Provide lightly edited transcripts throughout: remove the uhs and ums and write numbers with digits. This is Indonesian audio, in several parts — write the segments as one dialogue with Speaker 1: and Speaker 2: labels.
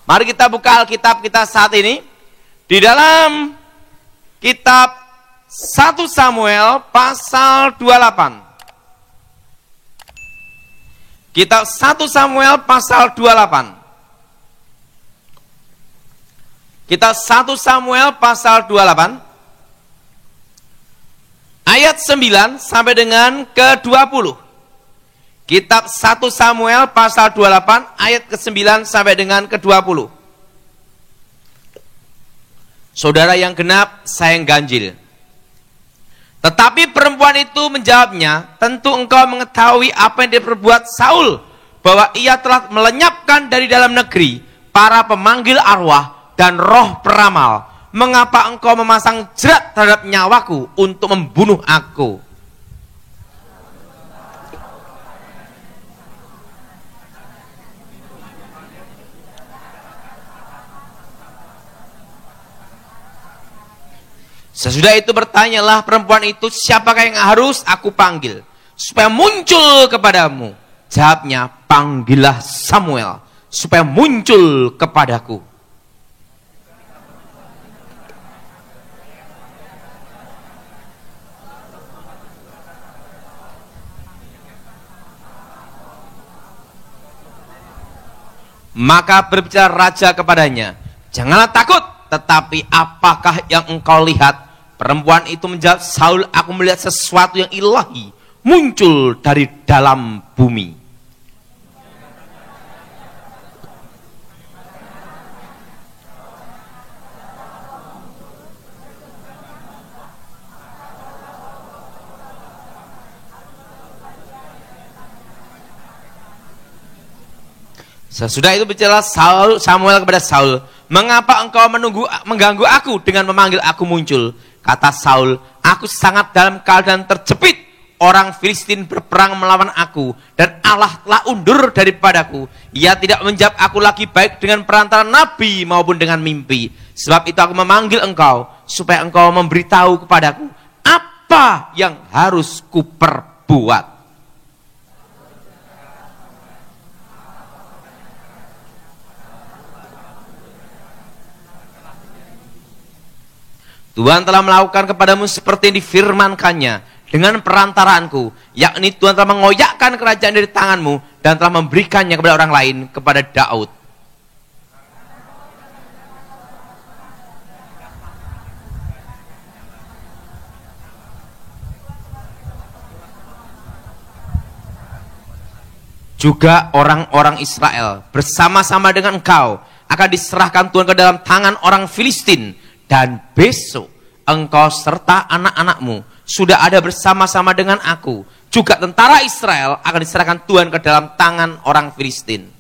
Speaker 1: Mari kita buka Alkitab kita saat ini di dalam kitab 1 Samuel pasal 28. Kitab 1 Samuel pasal 28. Kitab 1 Samuel pasal 28 ayat 9 sampai dengan ke-20. Kitab 1 Samuel pasal 28 ayat ke-9 sampai dengan ke-20. Saudara yang genap, saya yang ganjil. Tetapi perempuan itu menjawabnya, tentu engkau mengetahui apa yang diperbuat Saul, bahwa ia telah melenyapkan dari dalam negeri para pemanggil arwah dan roh peramal. Mengapa engkau memasang jerat terhadap nyawaku untuk membunuh aku? Sesudah itu bertanyalah perempuan itu, siapakah yang harus aku panggil supaya muncul kepadamu? Jawabnya, panggillah Samuel supaya muncul kepadaku. Maka berbicara raja kepadanya, janganlah takut, tetapi apakah yang engkau lihat? Perempuan itu menjawab, Saul, aku melihat sesuatu yang ilahi muncul dari dalam bumi. Sesudah itu bicara Samuel kepada Saul, mengapa engkau mengganggu aku dengan memanggil aku muncul? Kata Saul, aku sangat dalam keadaan terjepit. Orang Filistin berperang melawan aku, dan Allah telah undur daripadaku. Ia tidak menjawab aku lagi baik dengan perantara nabi maupun dengan mimpi. Sebab itu aku memanggil engkau, supaya engkau memberitahu kepadaku apa yang harus kuperbuat. Tuhan telah melakukan kepadamu seperti yang difirmankannya dengan perantaraanku, yakni Tuhan telah mengoyakkan kerajaan dari tanganmu dan telah memberikannya kepada orang lain, kepada Daud. Juga orang-orang Israel bersama-sama dengan engkau akan diserahkan Tuhan ke dalam tangan orang Filistin. Dan besok engkau serta anak-anakmu sudah ada bersama-sama dengan aku. Juga tentara Israel akan diserahkan Tuhan ke dalam tangan orang Filistin.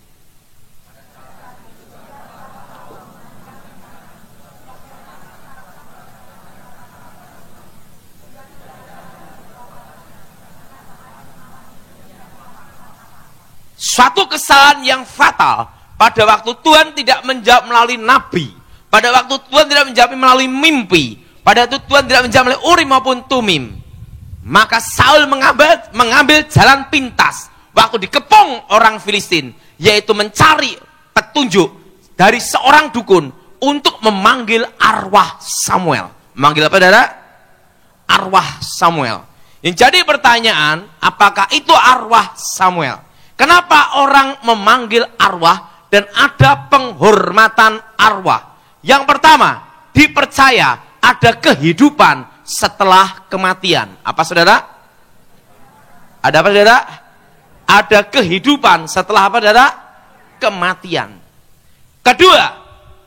Speaker 1: Suatu kesalahan yang fatal pada waktu Tuhan tidak menjawab melalui nabi. Pada waktu Tuhan tidak menjawab melalui mimpi. Pada waktu Tuhan tidak menjawab melalui Urim maupun Tumim. Maka Saul mengambil jalan pintas. Waktu dikepung orang Filistin. Yaitu mencari petunjuk dari seorang dukun. Untuk memanggil arwah Samuel. Memanggil apa, saudara? Arwah Samuel. Yang jadi pertanyaan, apakah itu arwah Samuel? Kenapa orang memanggil arwah dan ada penghormatan arwah? Yang pertama, dipercaya ada kehidupan setelah kematian. Apa, saudara? Ada apa, saudara? Ada kehidupan setelah apa, saudara? Kematian. Kedua,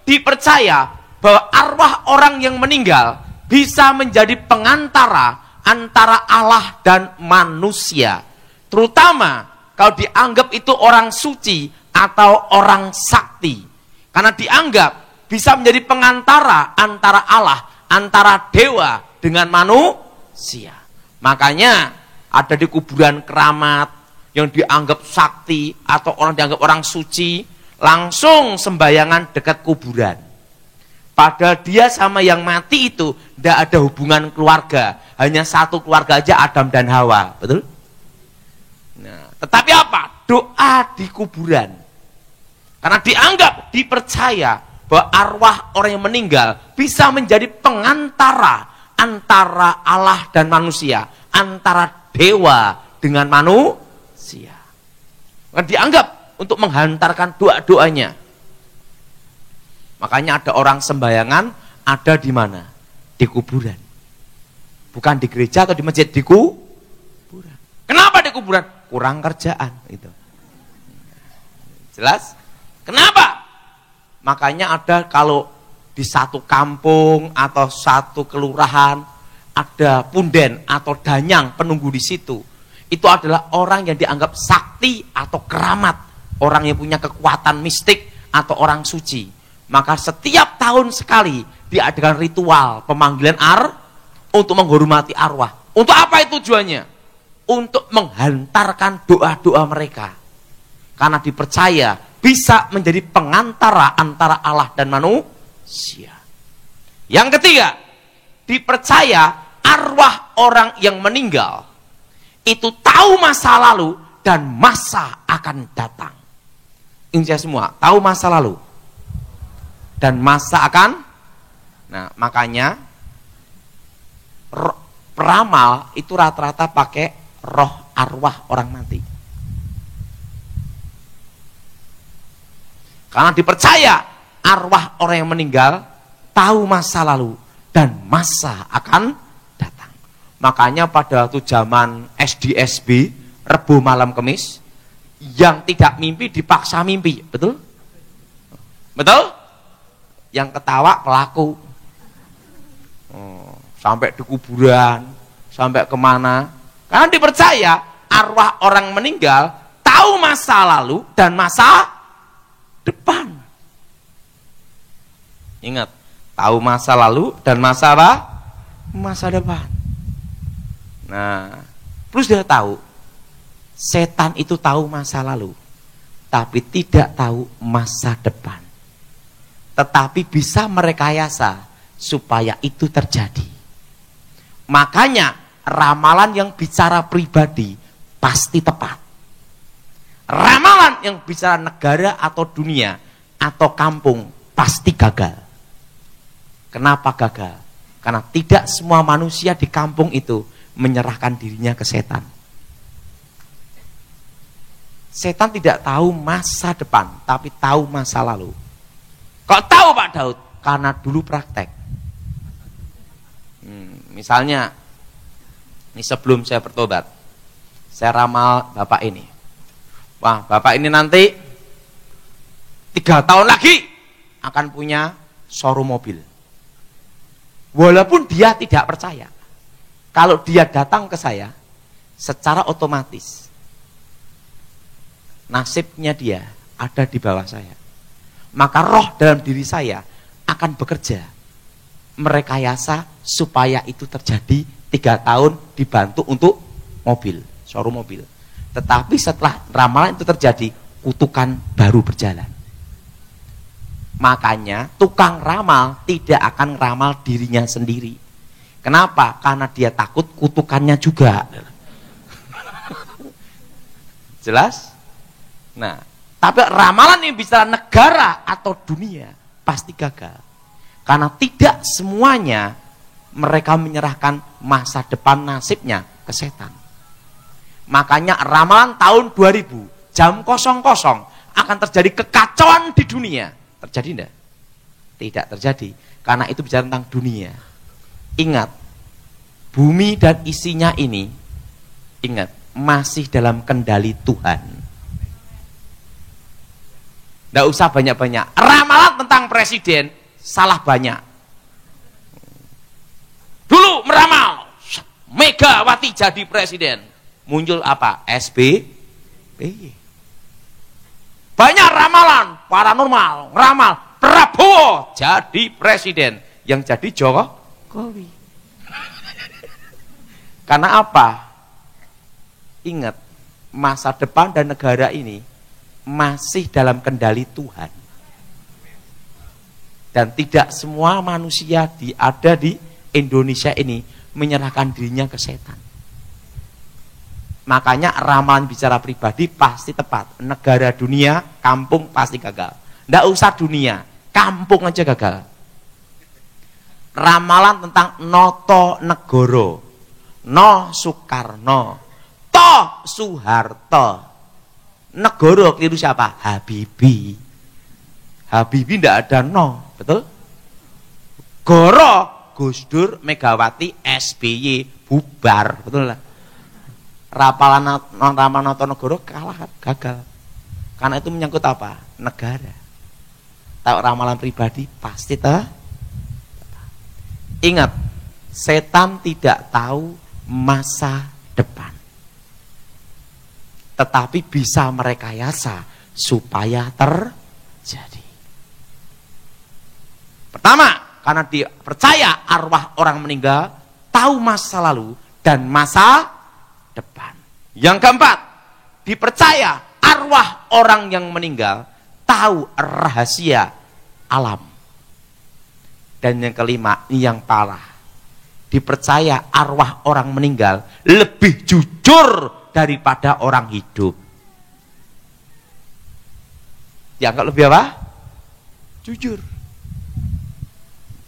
Speaker 1: dipercaya bahwa arwah orang yang meninggal bisa menjadi pengantara antara Allah dan manusia. Terutama kalau dianggap itu orang suci atau orang sakti. Karena dianggap bisa menjadi pengantara antara Allah, antara dewa dengan manusia. Makanya ada di kuburan keramat yang dianggap sakti atau orang dianggap orang suci, langsung sembayangan dekat kuburan. Padahal dia sama yang mati itu tidak ada hubungan keluarga, hanya satu keluarga aja, Adam dan Hawa, betul? Nah, tetapi apa? Doa di kuburan. Karena dianggap, dipercaya bahwa arwah orang yang meninggal bisa menjadi pengantara antara Allah dan manusia, antara dewa dengan manusia. Karena dianggap untuk menghantarkan doa-doanya. Makanya ada orang sembayangan ada di mana? Di kuburan. Bukan di gereja atau di masjid, di kuburan. Kenapa di kuburan? Kurang kerjaan itu. Jelas? Kenapa? Makanya ada kalau di satu kampung atau satu kelurahan ada punden atau danyang penunggu di situ. Itu adalah orang yang dianggap sakti atau keramat, orang yang punya kekuatan mistik atau orang suci. Maka setiap tahun sekali diadakan ritual pemanggilan untuk menghormati arwah. Untuk apa itu tujuannya? Untuk menghantarkan doa-doa mereka. Karena dipercaya bisa menjadi pengantara antara Allah dan manusia. Yang ketiga, dipercaya arwah orang yang meninggal itu tahu masa lalu dan masa akan datang. Ini semua tahu masa lalu dan masa akan. Nah, makanya peramal itu rata-rata pakai roh arwah orang mati. Karena dipercaya arwah orang yang meninggal tahu masa lalu dan masa akan datang. Makanya pada waktu zaman SDSB, Rebo malam Kemis, yang tidak mimpi dipaksa mimpi, betul? Betul? Yang ketawa pelaku. Sampai di kuburan, sampai kemana. Karena dipercaya arwah orang meninggal tahu masa lalu dan masa depan. Ingat, tahu masa lalu dan masa apa? Masa depan. Nah, terus dia tahu setan itu tahu masa lalu, tapi tidak tahu masa depan. Tetapi bisa merekayasa supaya itu terjadi. Makanya ramalan yang bicara pribadi pasti tepat. Ramalan yang bicara negara atau dunia atau kampung pasti gagal. Kenapa gagal? Karena tidak semua manusia di kampung itu menyerahkan dirinya ke setan. Setan tidak tahu masa depan, tapi tahu masa lalu. Kok tahu Pak Daud? Karena dulu praktek. Misalnya, ini sebelum saya bertobat, saya ramal bapak ini. Wah, bapak ini nanti 3 tahun lagi akan punya showroom mobil. Walaupun dia tidak percaya. Kalau dia datang ke saya, secara otomatis nasibnya dia ada di bawah saya. Maka roh dalam diri saya akan bekerja merekayasa supaya itu terjadi 3 tahun dibantu untuk mobil, showroom mobil. Tetapi setelah ramalan itu terjadi, kutukan baru berjalan. Makanya tukang ramal tidak akan ramal dirinya sendiri. Kenapa? Karena dia takut kutukannya juga. Jelas? Nah, tapi ramalan yang bicara negara atau dunia pasti gagal. Karena tidak semuanya mereka menyerahkan masa depan nasibnya ke setan. Makanya ramalan tahun 2000 jam 00 akan terjadi kekacauan di dunia. Terjadi enggak? Tidak terjadi. Karena itu bicara tentang dunia. Ingat, bumi dan isinya ini, ingat, masih dalam kendali Tuhan. Enggak usah banyak-banyak. Ramalan tentang presiden salah banyak. Dulu meramal Megawati jadi presiden. Muncul apa? SBY. Banyak ramalan paranormal, ramal Prabowo jadi presiden, yang jadi Jokowi. Karena apa? Ingat, masa depan dan negara ini masih dalam kendali Tuhan. Dan tidak semua manusia ada di Indonesia ini menyerahkan dirinya ke setan. Makanya ramalan bicara pribadi pasti tepat. Negara, dunia, kampung pasti gagal. Nggak usah dunia, kampung aja gagal. Ramalan tentang Noto Negoro, No Soekarno, To Soeharto. Negoro keliru siapa? Habibie. Habibie ndak ada no, betul? Goro, Gus Dur, Megawati, SBY, bubar, betul lah. Ramalan Notonegoro kalah, gagal. Karena itu menyangkut apa? Negara. Tahu ramalan pribadi pasti ingat, setan tidak tahu masa depan, tetapi bisa merekayasa supaya terjadi. Pertama, karena dia percaya arwah orang meninggal tahu masa lalu dan masa depan. Yang keempat, dipercaya arwah orang yang meninggal tahu rahasia alam. Dan yang kelima, ini yang parah, dipercaya arwah orang meninggal lebih jujur daripada orang hidup. Dianggap lebih apa? Jujur.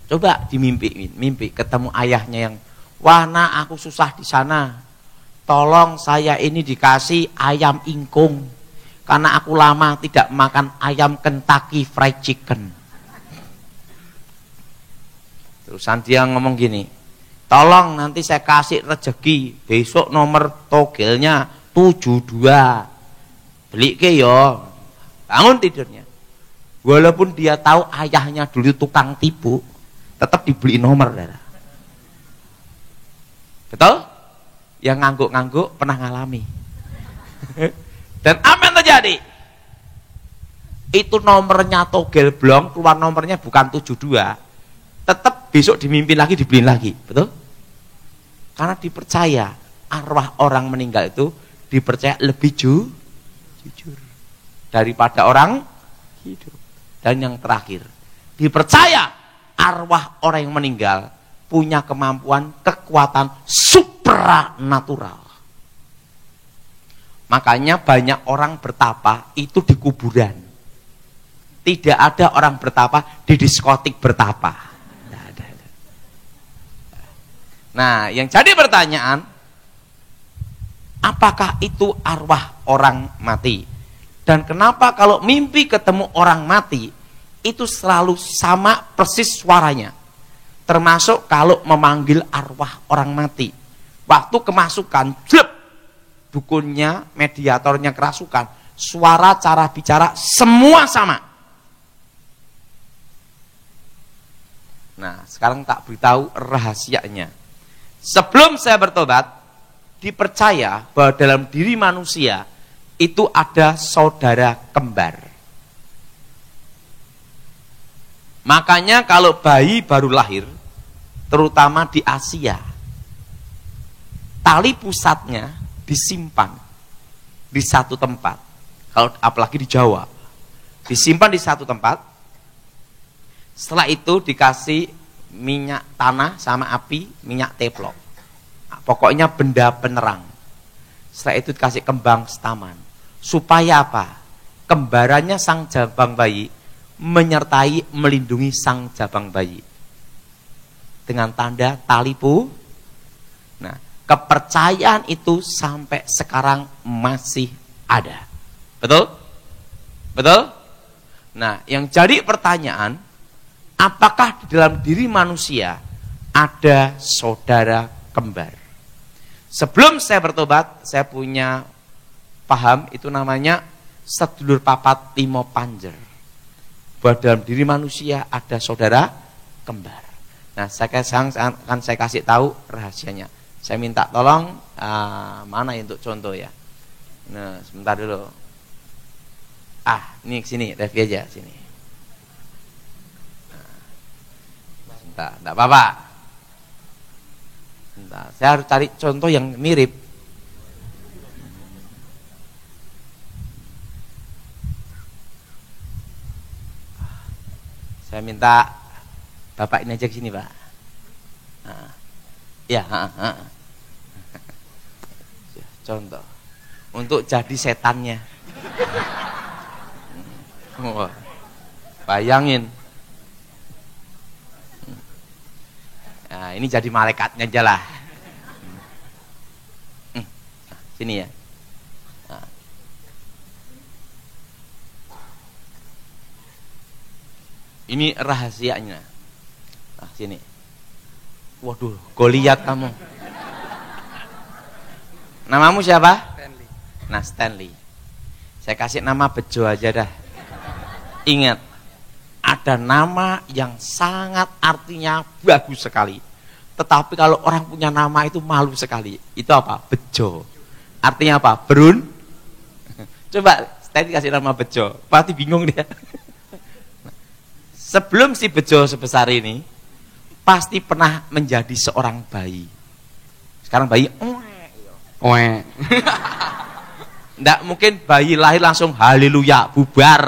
Speaker 1: Coba mimpi ketemu ayahnya yang, wah nak aku susah di sana, tolong saya ini dikasih ayam ingkung karena aku lama tidak makan ayam Kentucky Fried Chicken. Terusan dia ngomong gini, tolong nanti saya kasih rezeki besok nomor togelnya 72, beli ke yo. Bangun tidurnya, walaupun dia tahu ayahnya dulu tukang tipu, tetap dibeli nomor, darah. Betul? Yang ngangguk-ngangguk pernah ngalami. Dan apa yang terjadi? Itu nomornya togel blong, keluar nomornya bukan 72, tetap besok dimimpin lagi, dibeliin lagi. Betul? Karena dipercaya arwah orang meninggal itu dipercaya lebih jujur daripada orang hidup. Dan yang terakhir, dipercaya arwah orang yang meninggal punya kemampuan, kekuatan supranatural. Makanya banyak orang bertapa itu di kuburan. Tidak ada orang bertapa di diskotik bertapa. Nah, yang jadi pertanyaan, apakah itu arwah orang mati? Dan kenapa kalau mimpi ketemu orang mati itu selalu sama persis suaranya? Termasuk kalau memanggil arwah orang mati. Waktu kemasukan, blep, dukunnya, mediatornya kerasukan, suara, cara bicara, semua sama. Nah, sekarang tak beritahu rahasianya. Sebelum saya bertobat, dipercaya bahwa dalam diri manusia itu ada saudara kembar. Makanya kalau bayi baru lahir, terutama di Asia, tali pusatnya disimpan di satu tempat. Kalau apalagi di Jawa, disimpan di satu tempat. Setelah itu dikasih minyak tanah sama api, minyak teplok. Nah, pokoknya benda penerang. Setelah itu dikasih kembang setaman. Supaya apa? Kembarannya sang jabang bayi menyertai, melindungi sang jabang bayi dengan tanda talipu. Nah, kepercayaan itu sampai sekarang masih ada. Betul? Betul? Nah, yang jadi pertanyaan, apakah di dalam diri manusia ada saudara kembar? Sebelum saya bertobat, saya punya paham, itu namanya sedulur papat limo panjer. Bahwa dalam diri manusia ada saudara kembar. Nah, akan saya kasih tahu rahasianya. Saya minta tolong, mana untuk contoh ya? Nah, sebentar dulu. Ini sini, Revi aja sini. Tidak apa-apa. Saya harus cari contoh yang mirip. Saya minta Bapak ini aja ke sini, Pak. Contoh. Untuk jadi setannya. Wah, bayangin. Nah, ini jadi malaikatnya aja lah. Nah, sini ya. Nah. Ini rahasianya. Nah, sini. Waduh, Goliat kamu. Namamu siapa?
Speaker 2: Stanley.
Speaker 1: Nah, Stanley. Saya kasih nama Bejo aja dah. Ingat, ada nama yang sangat artinya bagus sekali. Tetapi kalau orang punya nama itu malu sekali. Itu apa? Bejo. Artinya apa? Berun. Coba Stanley kasih nama Bejo. Pasti bingung dia. Sebelum si Bejo sebesar ini, pasti pernah menjadi seorang bayi. Sekarang bayi, nggak mungkin bayi lahir langsung haleluya, bubar.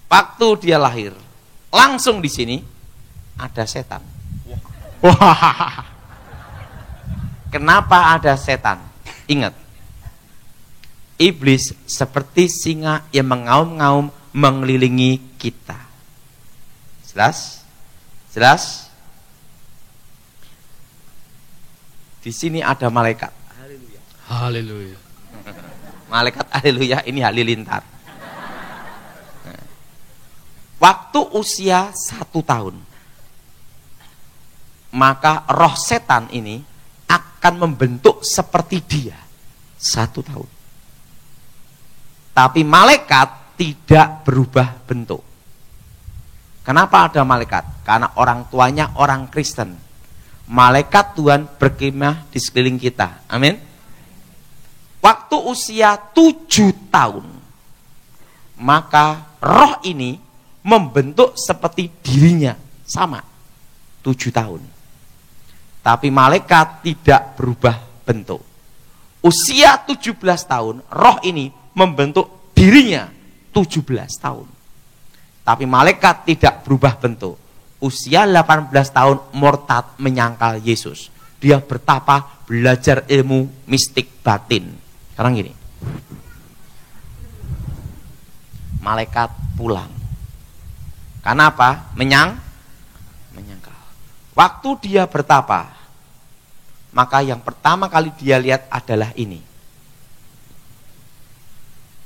Speaker 1: Waktu dia lahir, langsung di sini ada setan.
Speaker 2: Wah.
Speaker 1: Kenapa ada setan? Ingat, iblis seperti singa yang mengaum-ngaum mengelilingi kita. Jelas? Jelas? Di sini ada malaikat.
Speaker 2: Haleluya.
Speaker 1: Malaikat haleluya ini halilintar. Waktu usia 1 tahun, maka roh setan ini akan membentuk seperti dia 1 tahun. Tapi malaikat tidak berubah bentuk. Kenapa ada malaikat? Karena orang tuanya orang Kristen. Malaikat Tuhan berkemah di sekeliling kita. Amin. Waktu usia 7 tahun, maka roh ini membentuk seperti dirinya, sama 7 tahun. Tapi malaikat tidak berubah bentuk. Usia 17 tahun, roh ini membentuk dirinya 17 tahun. Tapi malaikat tidak berubah bentuk. Usia 18 tahun murtad menyangkal Yesus. Dia bertapa belajar ilmu mistik batin. Sekarang gini. Malaikat pulang. Karena apa? Menyangkal. Waktu dia bertapa, maka yang pertama kali dia lihat adalah ini.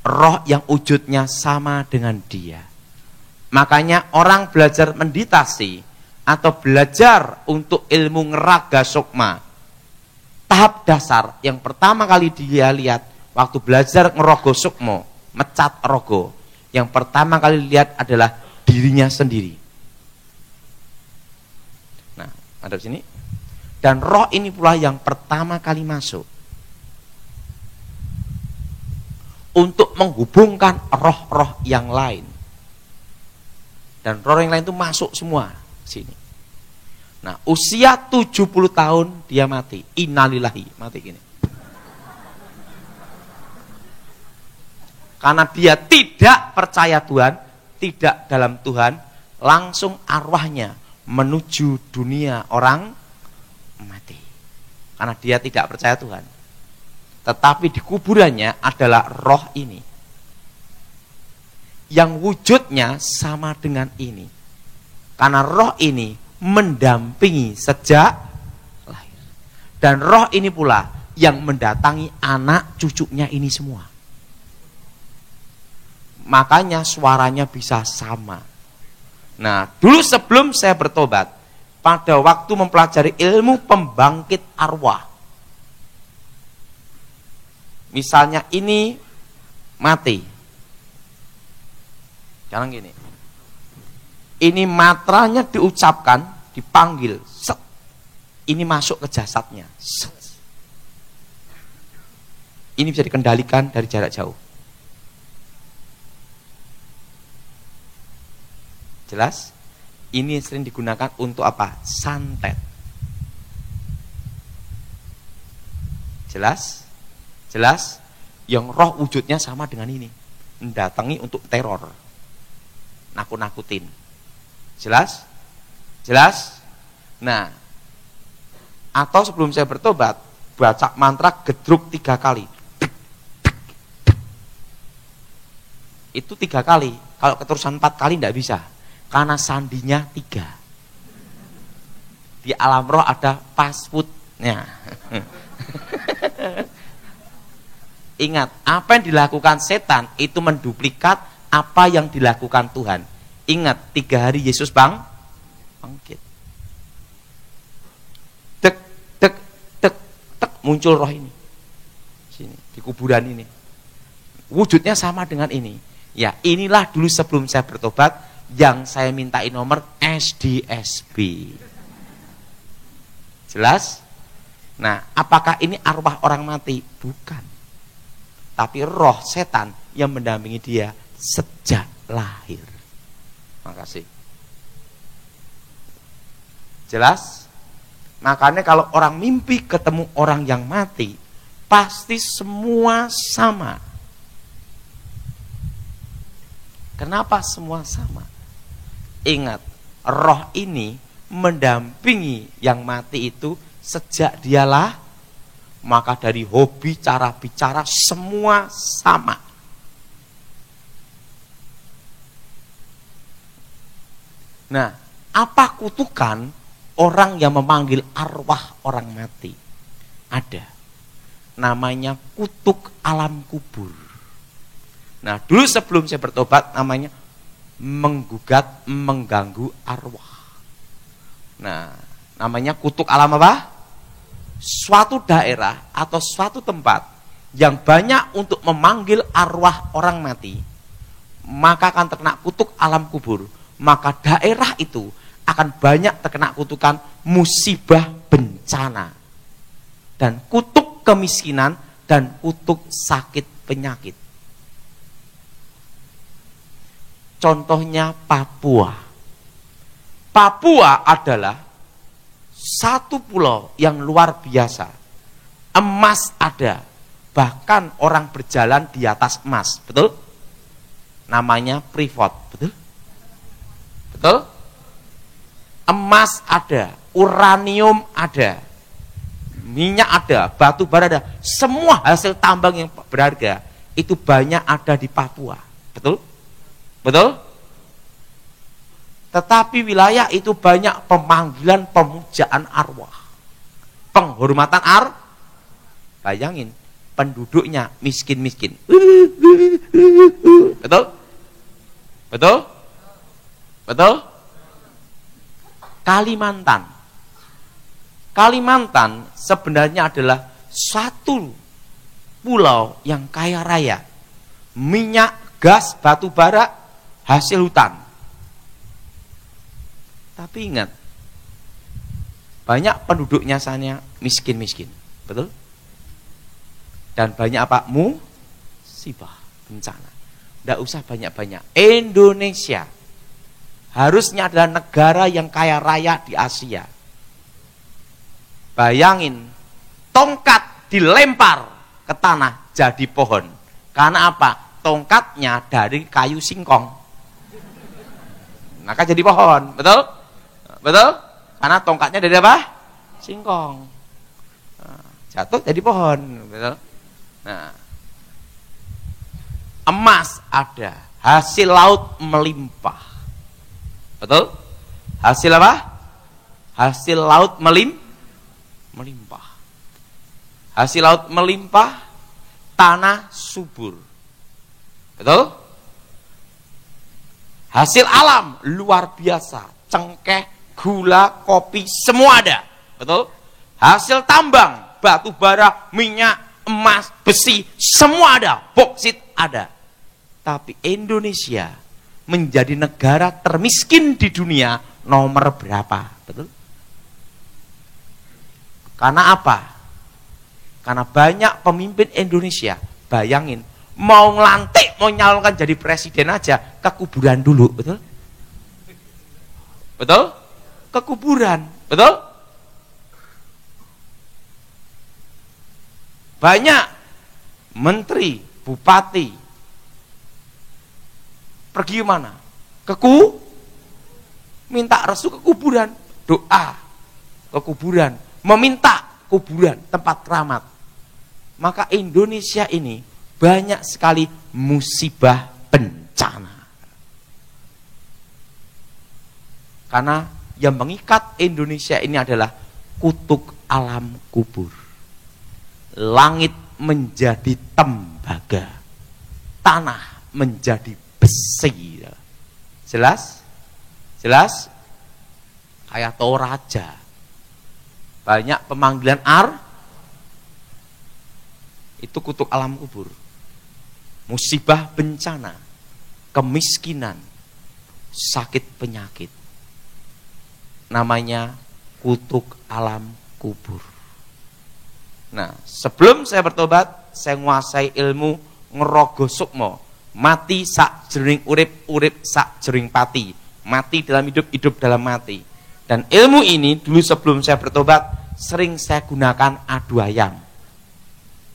Speaker 1: Roh yang wujudnya sama dengan dia. Makanya orang belajar meditasi atau belajar untuk ilmu ngeraga sukma, tahap dasar yang pertama kali dia lihat waktu belajar ngerogo sukmo, mecat rogo, yang pertama kali lihat adalah dirinya sendiri. Nah, ada di sini. Dan roh ini pula yang pertama kali masuk untuk menghubungkan roh-roh yang lain. Dan roh yang lain itu masuk semua sini. Nah, usia 70 tahun dia mati. Innalillahi, mati gini. Karena dia tidak percaya Tuhan, tidak dalam Tuhan, langsung arwahnya menuju dunia orang mati. Karena dia tidak percaya Tuhan. Tetapi di kuburannya adalah roh ini, yang wujudnya sama dengan ini. Karena roh ini mendampingi sejak lahir. Dan roh ini pula yang mendatangi anak cucunya ini semua. Makanya suaranya bisa sama. Nah, dulu sebelum saya bertobat, pada waktu mempelajari ilmu pembangkit arwah, misalnya ini mati. Sekarang gini. Ini matranya diucapkan, dipanggil, set. Ini masuk ke jasadnya, set. Ini bisa dikendalikan dari jarak jauh. Jelas? Ini sering digunakan untuk apa? Santet. Jelas? Jelas? Yang roh wujudnya sama dengan ini. Mendatangi untuk teror. Nakut-nakutin. Jelas? Jelas? Nah, atau sebelum saya bertobat, baca mantra gedruk 3 kali. Itu 3 kali. Kalau keterusan 4 kali tidak bisa. Karena sandinya 3. Di alam roh ada passwordnya. Ingat, apa yang dilakukan setan itu menduplikat apa yang dilakukan Tuhan. Ingat, 3 hari Yesus bangkit. Tek, tek, tek, tek, muncul roh ini. Sini, di kuburan ini. Wujudnya sama dengan ini. Ya, inilah dulu sebelum saya bertobat yang saya mintai nomor SDSB. Jelas? Nah, apakah ini arwah orang mati? Bukan. Tapi roh setan yang mendampingi dia sejak lahir. Makasih. Jelas? Makanya kalau orang mimpi ketemu orang yang mati, pasti semua sama. Kenapa semua sama? Ingat, roh ini mendampingi yang mati itu sejak dialah. Maka dari hobi, cara bicara, semua sama. Nah, apa kutukan orang yang memanggil arwah orang mati? Ada. Namanya kutuk alam kubur. Nah, dulu sebelum saya bertobat namanya menggugat, mengganggu arwah. Nah, namanya kutuk alam apa? Suatu daerah atau suatu tempat yang banyak untuk memanggil arwah orang mati, maka akan terkena kutuk alam kubur. Maka daerah itu akan banyak terkena kutukan musibah bencana dan kutuk kemiskinan dan kutuk sakit penyakit. Contohnya Papua. Papua adalah satu pulau yang luar biasa. Emas ada. Bahkan orang berjalan di atas emas. Betul? Namanya privat. Betul? Betul? Emas ada. Uranium ada. Minyak ada. Batu bara ada. Semua hasil tambang yang berharga itu banyak ada di Papua. Betul? Betul? Tetapi wilayah itu banyak pemanggilan pemujaan arwah. Penghormatan Bayangin, penduduknya miskin-miskin. Betul? Betul? Betul? Kalimantan. Kalimantan sebenarnya adalah satu pulau yang kaya raya. Minyak, gas, batu bara, hasil hutan. Tapi ingat, banyak penduduknya sana miskin-miskin. Betul? Dan banyak apa? Musibah, bencana. Tidak usah banyak-banyak. Indonesia harusnya adalah negara yang kaya raya di Asia. Bayangin, tongkat dilempar ke tanah jadi pohon. Karena apa? Tongkatnya dari kayu singkong. Maka jadi pohon. Betul? Betul? Karena tongkatnya dari apa? Singkong. Nah, jatuh jadi pohon. Betul? Nah, emas ada, hasil laut melimpah. Betul? Hasil apa? Hasil laut melimpah. Hasil laut melimpah, tanah subur. Betul? Hasil alam luar biasa, cengkeh, gula, kopi, semua ada. Betul? Hasil tambang, batu bara, minyak, emas, besi, semua ada. Boksit ada. Tapi Indonesia menjadi negara termiskin di dunia nomor berapa? Betul? Karena apa? Karena banyak pemimpin Indonesia, bayangin, mau ngelantik, mau nyalonkan jadi presiden aja, ke kuburan dulu. Betul? Betul? Ke kuburan. Betul? Banyak menteri, bupati pergi kemana? Minta restu ke kuburan, doa ke kuburan, meminta kuburan, tempat keramat. Maka Indonesia ini banyak sekali musibah bencana. Karena yang mengikat Indonesia ini adalah kutuk alam kubur. Langit menjadi tembaga, tanah menjadi besi. Jelas? Jelas? Kayak Toraja. Banyak pemanggilan itu kutuk alam kubur. Musibah bencana, kemiskinan, sakit penyakit. Namanya kutuk alam kubur. Nah, sebelum saya bertobat, saya menguasai ilmu ngerogo sukmo. Mati sak jering urip, urip sak jering pati. Mati dalam hidup, hidup dalam mati. Dan ilmu ini dulu sebelum saya bertobat, sering saya gunakan adu ayam.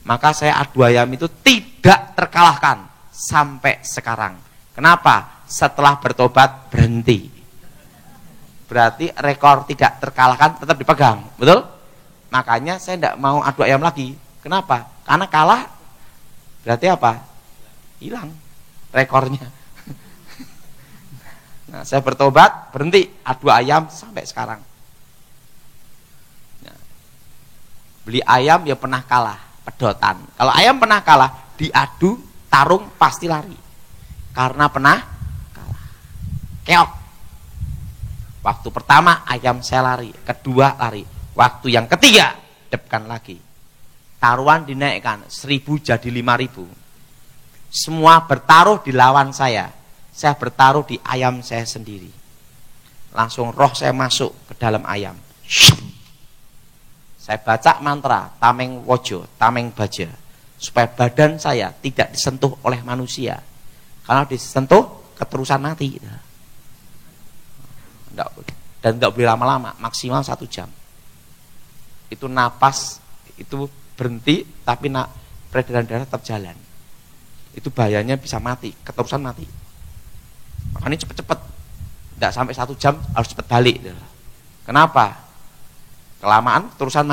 Speaker 1: Maka saya adu ayam itu tidak terkalahkan sampai sekarang. Kenapa? Setelah bertobat berhenti. Berarti rekor tidak terkalahkan tetap dipegang, betul? Makanya saya tidak mau adu ayam lagi. Kenapa? Karena kalah berarti apa? Hilang rekornya. Nah, saya bertobat, berhenti adu ayam sampai sekarang. Nah, beli ayam ya pernah kalah, pedotan. Kalau ayam pernah kalah, diadu tarung pasti lari. Karena pernah kalah. Keok. Waktu pertama ayam saya lari, kedua lari. Waktu yang ketiga, depan lagi. Taruhan dinaikkan, 1.000 jadi 5.000. Semua bertaruh di lawan saya. Saya bertaruh di ayam saya sendiri. Langsung roh saya masuk ke dalam ayam. Saya baca mantra, tameng wojo, tameng baja. Supaya badan saya tidak disentuh oleh manusia. Kalau disentuh, keterusan mati. Dan tidak boleh lama-lama, maksimal 1 jam. Itu napas itu berhenti, tapi peredaran darah tetap jalan. Itu bahayanya bisa mati, keterusan mati. Makanya cepet-cepet, tidak sampai 1 jam harus cepet balik. Kenapa? Kelamaan keterusan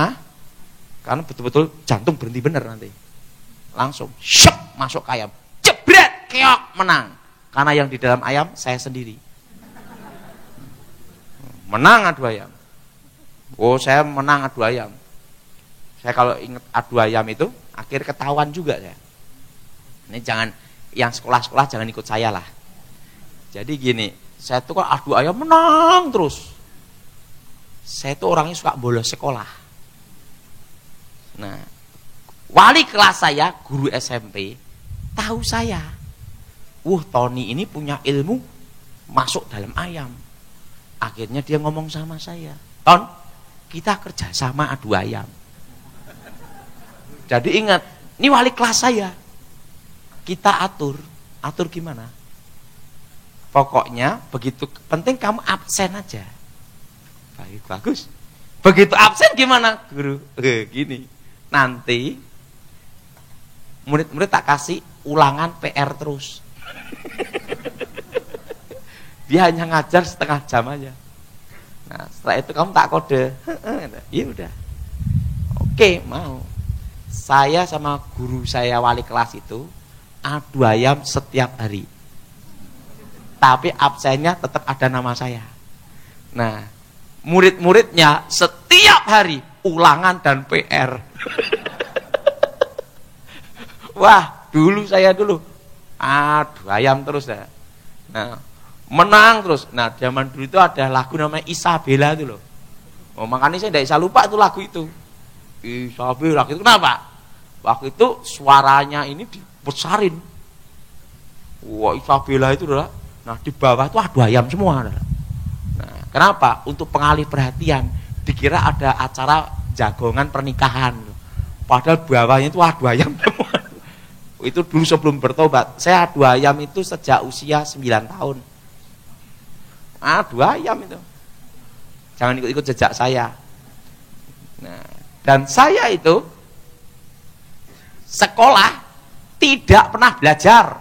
Speaker 1: karena betul-betul jantung berhenti bener nanti. Langsung syuk masuk ke ayam, jebret, keok, menang. Karena yang di dalam ayam saya sendiri. Menang adu ayam. Oh, saya menang adu ayam. Saya kalau ingat adu ayam itu akhir ketahuan juga saya. Ini jangan, yang sekolah-sekolah jangan ikut saya lah. Jadi gini, saya tuh kalau adu ayam menang terus. Saya tuh orangnya suka bolos sekolah. Nah, wali kelas saya, guru SMP, tahu saya. Tony ini punya ilmu masuk dalam ayam. Akhirnya dia ngomong sama saya, Ton, kita kerja sama adu ayam. Jadi ingat, ini wali kelas saya. Kita atur gimana? Pokoknya begitu penting kamu absen aja. Baik, bagus. Begitu absen gimana, guru? Gini, nanti murid-murid tak kasih ulangan PR terus. Dia hanya ngajar setengah jam aja. Nah, setelah itu kamu tak kode. Ya udah. Oke, mau. Saya sama guru saya wali kelas itu adu ayam setiap hari. Tapi absennya tetap ada nama saya. Nah, murid-muridnya setiap hari ulangan dan PR. Wah, dulu saya adu ayam terus ya. Nah, menang terus. Nah, zaman dulu itu ada lagu namanya Isabella itu loh. Oh, makanya saya tidak bisa lupa itu lagu itu. Isabella itu kenapa? Waktu itu suaranya ini dibesarin. Wah, Isabella itu adalah, nah di bawah itu adu ayam semua. Nah, kenapa? Untuk pengalih perhatian. Dikira ada acara jagongan pernikahan. Padahal bawahnya itu adu ayam semua. Itu dulu sebelum bertobat. Saya adu ayam itu sejak usia 9 tahun. Adu ayam itu. Jangan ikut-ikut jejak saya. Nah, dan saya itu sekolah tidak pernah belajar,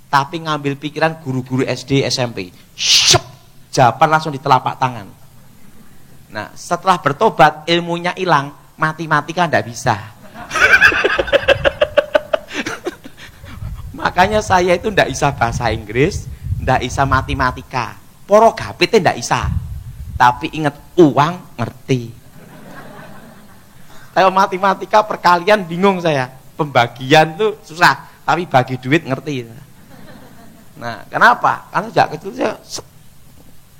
Speaker 1: tapi ngambil pikiran guru-guru SD, SMP. Syup, jawaban langsung di telapak tangan. Nah, setelah bertobat ilmunya hilang, matematika ndak bisa. Makanya saya itu ndak bisa bahasa Inggris, ndak bisa matematika. Poro gapite ndak bisa. Tapi ingat uang ngerti. Kalau matematika perkalian bingung saya. Pembagian tuh susah, tapi bagi duit ngerti. Nah, kenapa? Karena sejak kecil saya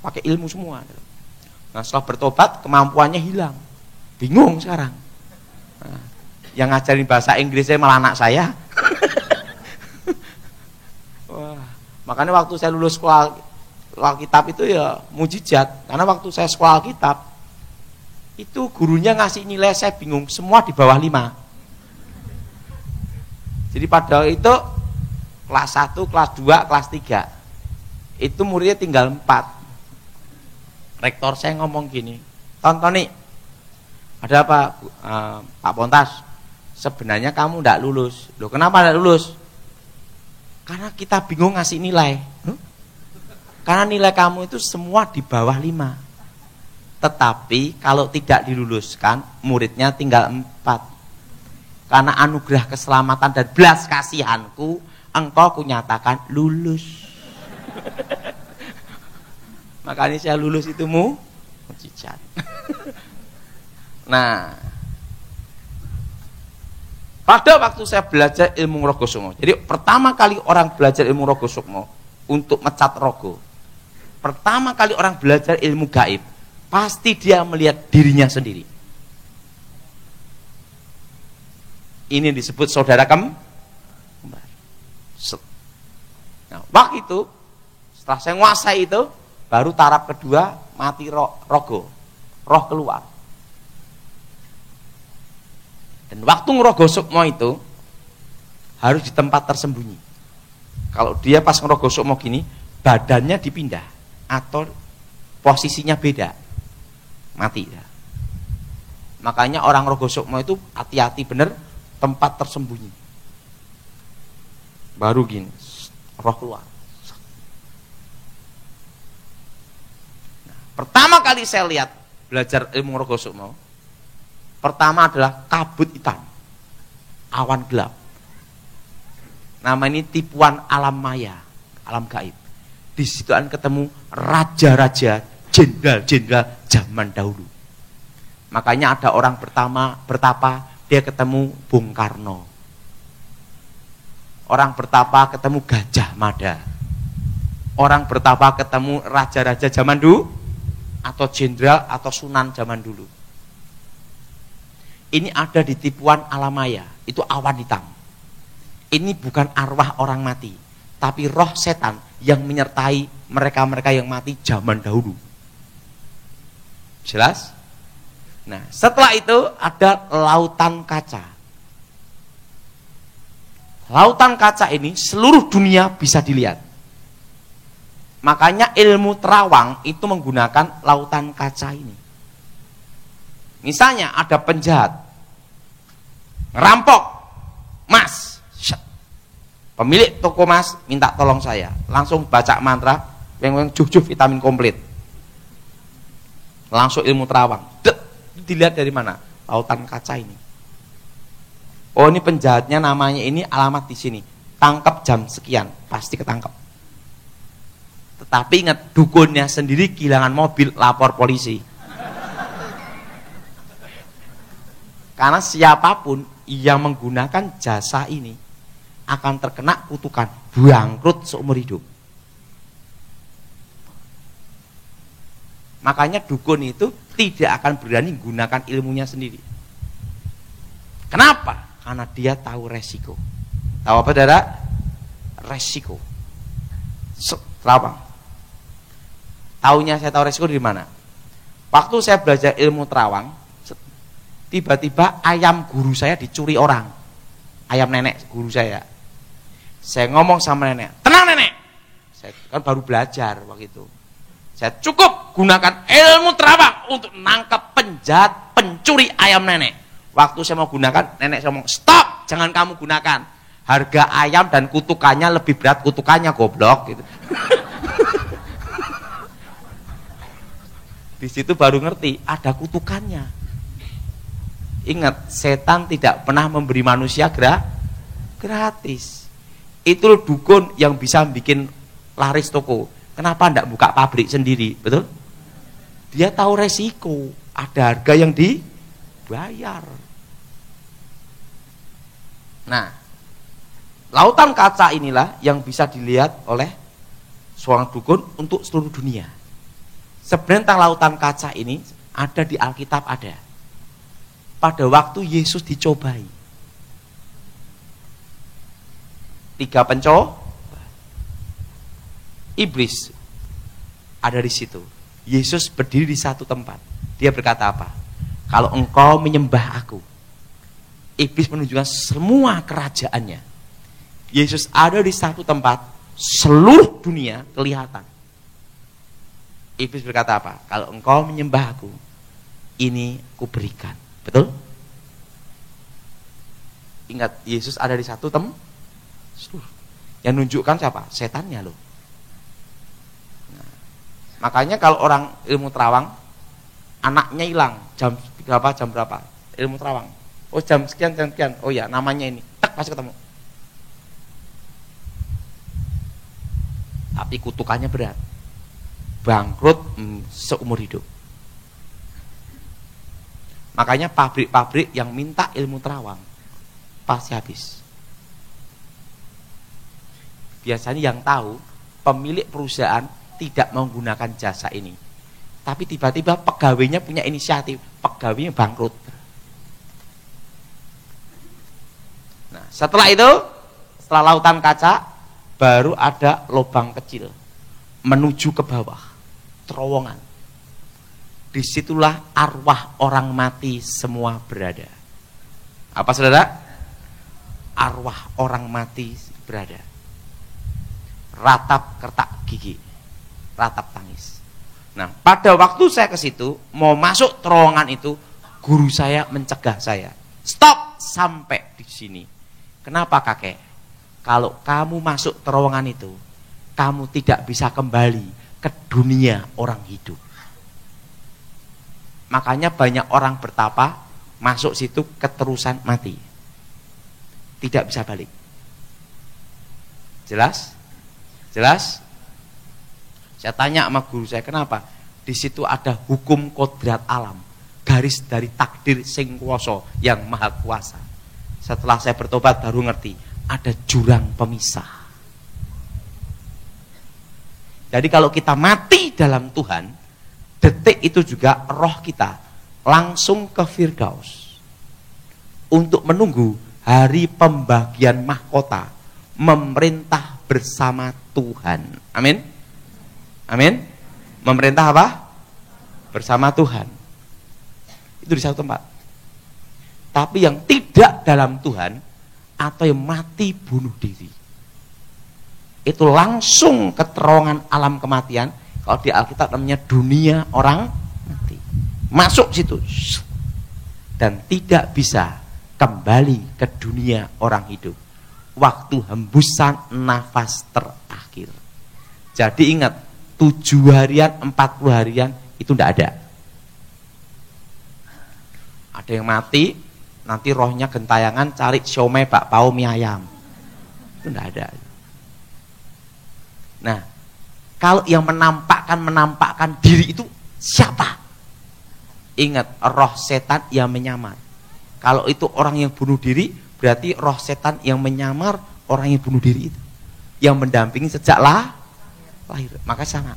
Speaker 1: pakai ilmu semua. Nah, setelah bertobat kemampuannya hilang. Bingung sekarang. Nah, yang ngajarin bahasa Inggrisnya malah anak saya. Wah, makanya waktu saya lulus sekolah Alkitab itu ya mujizat. Karena waktu saya sekolah Alkitab itu gurunya ngasih nilai saya bingung, semua di bawah 5. Jadi pada itu kelas 1, kelas 2, kelas 3 itu muridnya tinggal 4. Rektor saya ngomong gini, tonton nih, ada apa Pak Pontas, sebenarnya kamu tidak lulus. Loh, kenapa tidak lulus? Karena kita bingung ngasih nilai. Karena nilai kamu itu semua di bawah 5. Tetapi kalau tidak diluluskan, muridnya tinggal 4. Karena anugerah keselamatan dan belas kasihanku, engkau kunyatakan lulus. Makanya saya lulus itu mujizat. Nah, pada waktu saya belajar ilmu Rogo Sukmo, jadi pertama kali orang belajar ilmu Rogo Sukmo untuk mecat rogo, pertama kali orang belajar ilmu gaib, pasti dia melihat dirinya sendiri. Ini disebut saudara kembar. Nah, waktu itu setelah saya nguasai itu, baru taraf kedua mati rogo, roh keluar. Dan waktu ngerogo sukmo itu harus di tempat tersembunyi. Kalau dia pas ngerogo sukmo gini, badannya dipindah atau posisinya beda, mati ya. Makanya orang rogo sukmo itu hati-hati bener, tempat tersembunyi. Baru gini, roh keluar. Nah, pertama kali saya lihat belajar ilmu Rogo Sukmo, pertama adalah kabut hitam, awan gelap. Nama ini tipuan alam maya, alam gaib. Di situ akan ketemu raja-raja, jenderal-jenderal zaman dahulu. Makanya ada orang bertapa, dia ketemu Bung Karno. Orang bertapa ketemu Gajah Mada. Orang bertapa ketemu raja-raja zaman dulu atau jenderal atau sunan zaman dulu. Ini ada di tipuan alamaya, itu awan hitam. Ini bukan arwah orang mati, tapi roh setan yang menyertai mereka-mereka yang mati zaman dahulu. Jelas? Nah, setelah itu ada lautan kaca. Lautan kaca ini seluruh dunia bisa dilihat. Makanya ilmu terawang itu menggunakan lautan kaca ini. Misalnya ada penjahat ngerampok mas, pemilik toko mas minta tolong saya, langsung baca mantra weng juh vitamin komplit, langsung ilmu terawang. Dilihat dari mana? Lautan kaca ini. Oh, ini penjahatnya namanya ini, alamat di sini. Tangkap jam sekian, pasti ketangkep. Tetapi ingat, dukunnya sendiri kehilangan mobil, lapor polisi. Karena siapapun yang menggunakan jasa ini akan terkena kutukan, bangkrut seumur hidup. Makanya dukun itu tidak akan berani menggunakan ilmunya sendiri. Kenapa? Karena dia tahu resiko. Tahu apa, saudara? Resiko. Terawang. Taunya saya tahu resiko dari mana? Waktu saya belajar ilmu terawang, tiba-tiba ayam guru saya dicuri orang. Ayam nenek guru saya. Saya ngomong sama nenek, tenang nenek. Saya kan baru belajar waktu itu. Saya cukup gunakan ilmu terawang untuk nangkap penjahat pencuri ayam nenek. Waktu saya mau gunakan, nenek saya ngomong, stop, jangan kamu gunakan. Harga ayam dan kutukannya lebih berat kutukannya, goblok. Gitu. Di situ baru ngerti, ada kutukannya. Ingat, setan tidak pernah memberi manusia gratis. Itu dukun yang bisa bikin laris toko. Kenapa tidak buka pabrik sendiri? Betul? Dia tahu resiko, ada harga yang dibayar. Nah, lautan kaca inilah yang bisa dilihat oleh seorang dukun untuk seluruh dunia. Sebenarnya tentang lautan kaca ini ada di Alkitab ada. Pada waktu Yesus dicobai. 3 pencoba. Iblis ada di situ. Yesus berdiri di satu tempat. Dia berkata apa? Kalau engkau menyembah aku. Iblis menunjukkan semua kerajaannya. Yesus ada di satu tempat, seluruh dunia kelihatan. Iblis berkata apa? Kalau engkau menyembah aku, ini kuberikan. Betul? Ingat, Yesus ada di satu tempat. Yang menunjukkan siapa? Setannya loh. Nah, makanya kalau orang ilmu terawang, anaknya hilang jam berapa? Ilmu terawang. Oh jam sekian. Oh ya namanya ini. Tak pasti ketemu. Tapi kutukannya berat. Bangkrut seumur hidup. Makanya pabrik-pabrik yang minta ilmu terawang pasti habis. Biasanya yang tahu pemilik perusahaan tidak menggunakan jasa ini. Tapi tiba-tiba pegawainya punya inisiatif, pegawainya bangkrut. Nah, setelah itu, setelah lautan kaca, baru ada lubang kecil menuju ke bawah, terowongan. Disitulah arwah orang mati semua berada. Apa saudara? Arwah orang mati berada. Ratap kertak gigi, ratap tangis. Nah, pada waktu saya ke situ, mau masuk terowongan itu, guru saya mencegah saya. Stop sampai di sini. Kenapa kakek? Kalau kamu masuk terowongan itu, kamu tidak bisa kembali ke dunia orang hidup. Makanya banyak orang bertapa masuk situ keterusan mati. Tidak bisa balik. Jelas? Jelas? Saya tanya sama guru saya, kenapa? Di situ ada hukum kodrat alam, garis dari takdir sing kuwasa yang maha kuasa. Setelah saya bertobat baru ngerti, ada jurang pemisah. Jadi kalau kita mati dalam Tuhan, detik itu juga roh kita langsung ke Firdaus untuk menunggu hari pembagian mahkota, memerintah bersama Tuhan. Amin. Amin. Memerintah apa? Bersama Tuhan. Itu di satu tempat. Tapi yang tidak dalam Tuhan atau yang mati bunuh diri, itu langsung ke terowongan alam kematian. Kalau di Alkitab namanya dunia orang mati. Masuk situ dan tidak bisa kembali ke dunia orang hidup waktu hembusan nafas terakhir. Jadi ingat, 7 harian, 40 harian itu tidak ada. Ada yang mati, nanti rohnya gentayangan cari siomay, bakpao, mie ayam. Itu tidak ada. Nah, kalau yang menampakkan diri itu siapa? Ingat, roh setan yang menyamar. Kalau itu orang yang bunuh diri, berarti roh setan yang menyamar orang yang bunuh diri itu, yang mendampingi sejak lahir. Maka sama.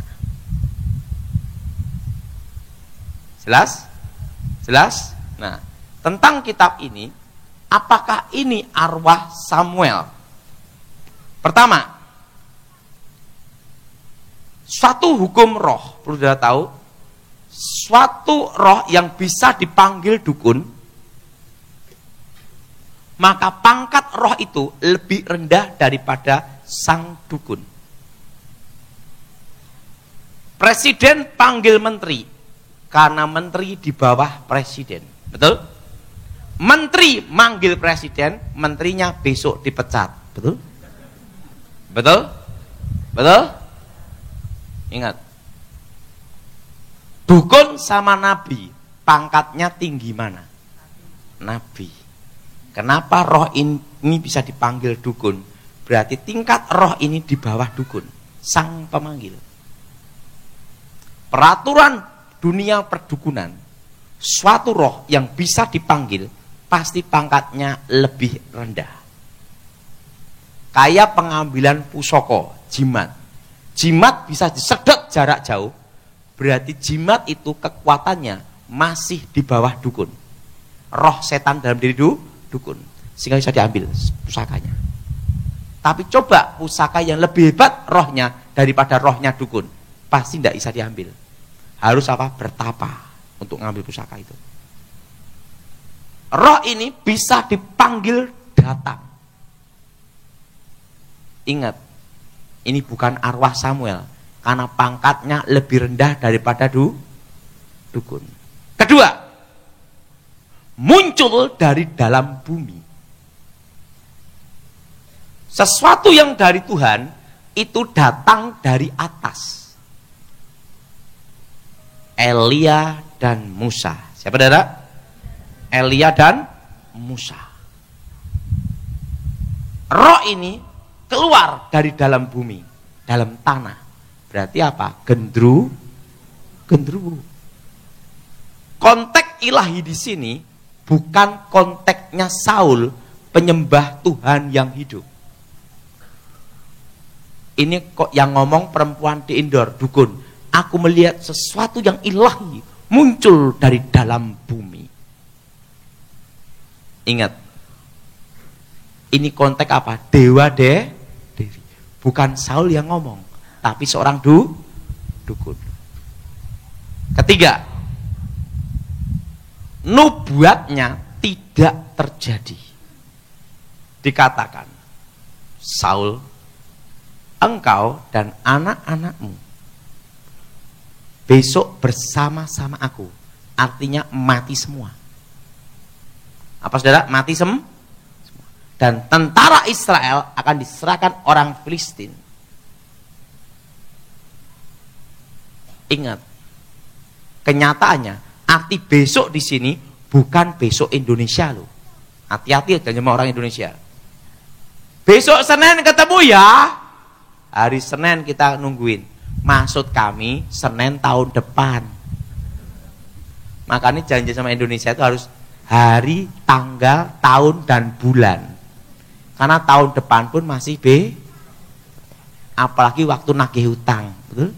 Speaker 1: Jelas? Jelas? Nah, tentang kitab ini, apakah ini arwah Samuel? Pertama, suatu hukum roh, perlu sudah tahu, suatu roh yang bisa dipanggil dukun, maka pangkat roh itu lebih rendah daripada sang dukun. Presiden panggil menteri, karena menteri di bawah presiden. Betul? Menteri manggil presiden, menterinya besok dipecat. Betul? Betul? Betul? Ingat, dukun sama nabi pangkatnya tinggi mana? nabi. Kenapa roh ini bisa dipanggil dukun? Berarti tingkat roh ini di bawah dukun, sang pemanggil. Peraturan dunia perdukunan, suatu roh yang bisa dipanggil pasti pangkatnya lebih rendah. Kayak pengambilan pusoko, jimat. Jimat bisa disedot jarak jauh, berarti jimat itu kekuatannya masih di bawah dukun. Roh setan dalam diri dukun, sehingga bisa diambil pusakanya. Tapi coba pusaka yang lebih hebat rohnya daripada rohnya dukun, pasti tidak bisa diambil. Harus apa? Bertapa untuk mengambil pusaka itu. Roh ini bisa dipanggil datang. Ingat, ini bukan arwah Samuel, karena pangkatnya lebih rendah daripada dukun. Kedua, muncul dari dalam bumi. Sesuatu yang dari Tuhan itu datang dari atas. Elia dan Musa. Siapa saudara? Elia dan Musa. Roh ini keluar dari dalam bumi, dalam tanah. Berarti apa? Gendruwo. Konteks ilahi di sini bukan konteksnya Saul, penyembah Tuhan yang hidup. Ini kok yang ngomong perempuan di indoor, dukun. Aku melihat sesuatu yang ilahi muncul dari dalam bumi. Ingat, ini konteks apa? Dewa Dewi. Bukan Saul yang ngomong, tapi seorang dukun. Ketiga, nubuatnya tidak terjadi. Dikatakan, Saul, engkau dan anak-anakmu besok bersama-sama aku. Artinya mati semua. Apa saudara? Mati semua. Dan tentara Israel akan diserahkan orang Filistin. Ingat, kenyataannya arti besok di sini bukan besok Indonesia loh. Hati-hati aja sama orang Indonesia. Besok Senin ketemu ya. Hari Senin kita nungguin. Maksud kami Senin tahun depan. Makanya janji sama Indonesia itu harus hari, tanggal, tahun, dan bulan. Karena tahun depan pun masih apalagi waktu nagih hutang, betul?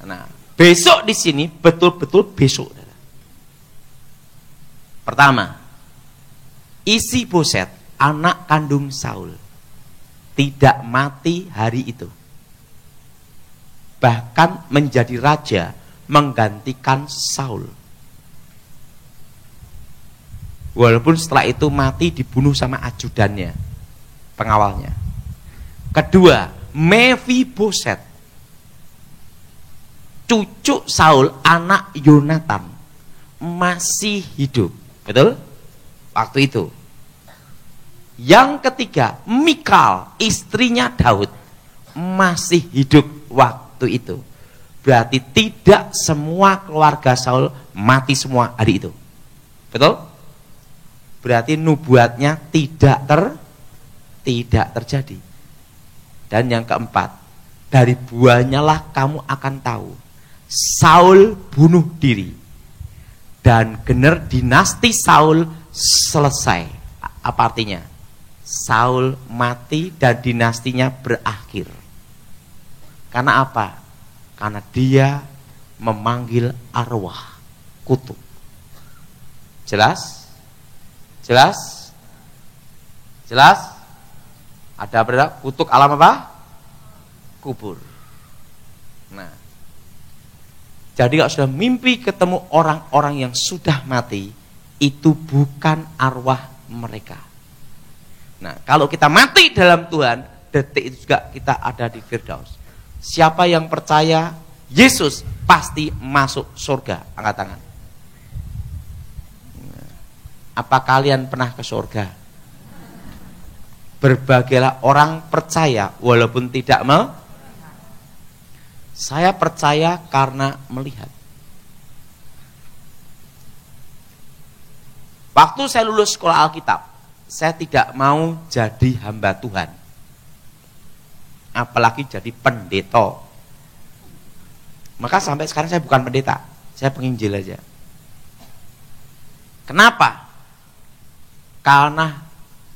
Speaker 1: Nah, besok di sini betul-betul besok. Pertama, Isi-Boset, anak kandung Saul, tidak mati hari itu. Bahkan menjadi raja menggantikan Saul. Walaupun setelah itu mati dibunuh sama ajudannya, pengawalnya. Kedua, Mefiboset, cucu Saul, anak Yonatan, masih hidup. Betul? Waktu itu. Yang ketiga, Mikal, istrinya Daud, masih hidup waktu itu. Berarti tidak semua keluarga Saul mati semua hari itu. Betul? Berarti nubuatnya tidak terjadi. Dan yang keempat, dari buahnya lah kamu akan tahu Saul bunuh diri dan gener dinasti Saul selesai. Apa artinya? Saul mati dan dinastinya berakhir. Karena apa? Karena dia memanggil arwah kutub. Jelas? Jelas? Jelas? Ada berapa? Kutuk alam apa? Kubur. Nah, jadi kalau sudah mimpi ketemu orang-orang yang sudah mati, itu bukan arwah mereka. Nah, kalau kita mati dalam Tuhan, detik itu juga kita ada di Firdaus. Siapa yang percaya Yesus pasti masuk surga? Angkat tangan. Apa kalian pernah ke surga? Berbagailah orang percaya walaupun tidak Saya percaya karena melihat. Waktu saya lulus sekolah Alkitab, saya tidak mau jadi hamba Tuhan. Apalagi jadi pendeta. Maka sampai sekarang saya bukan pendeta, saya penginjil aja. Kenapa? Karena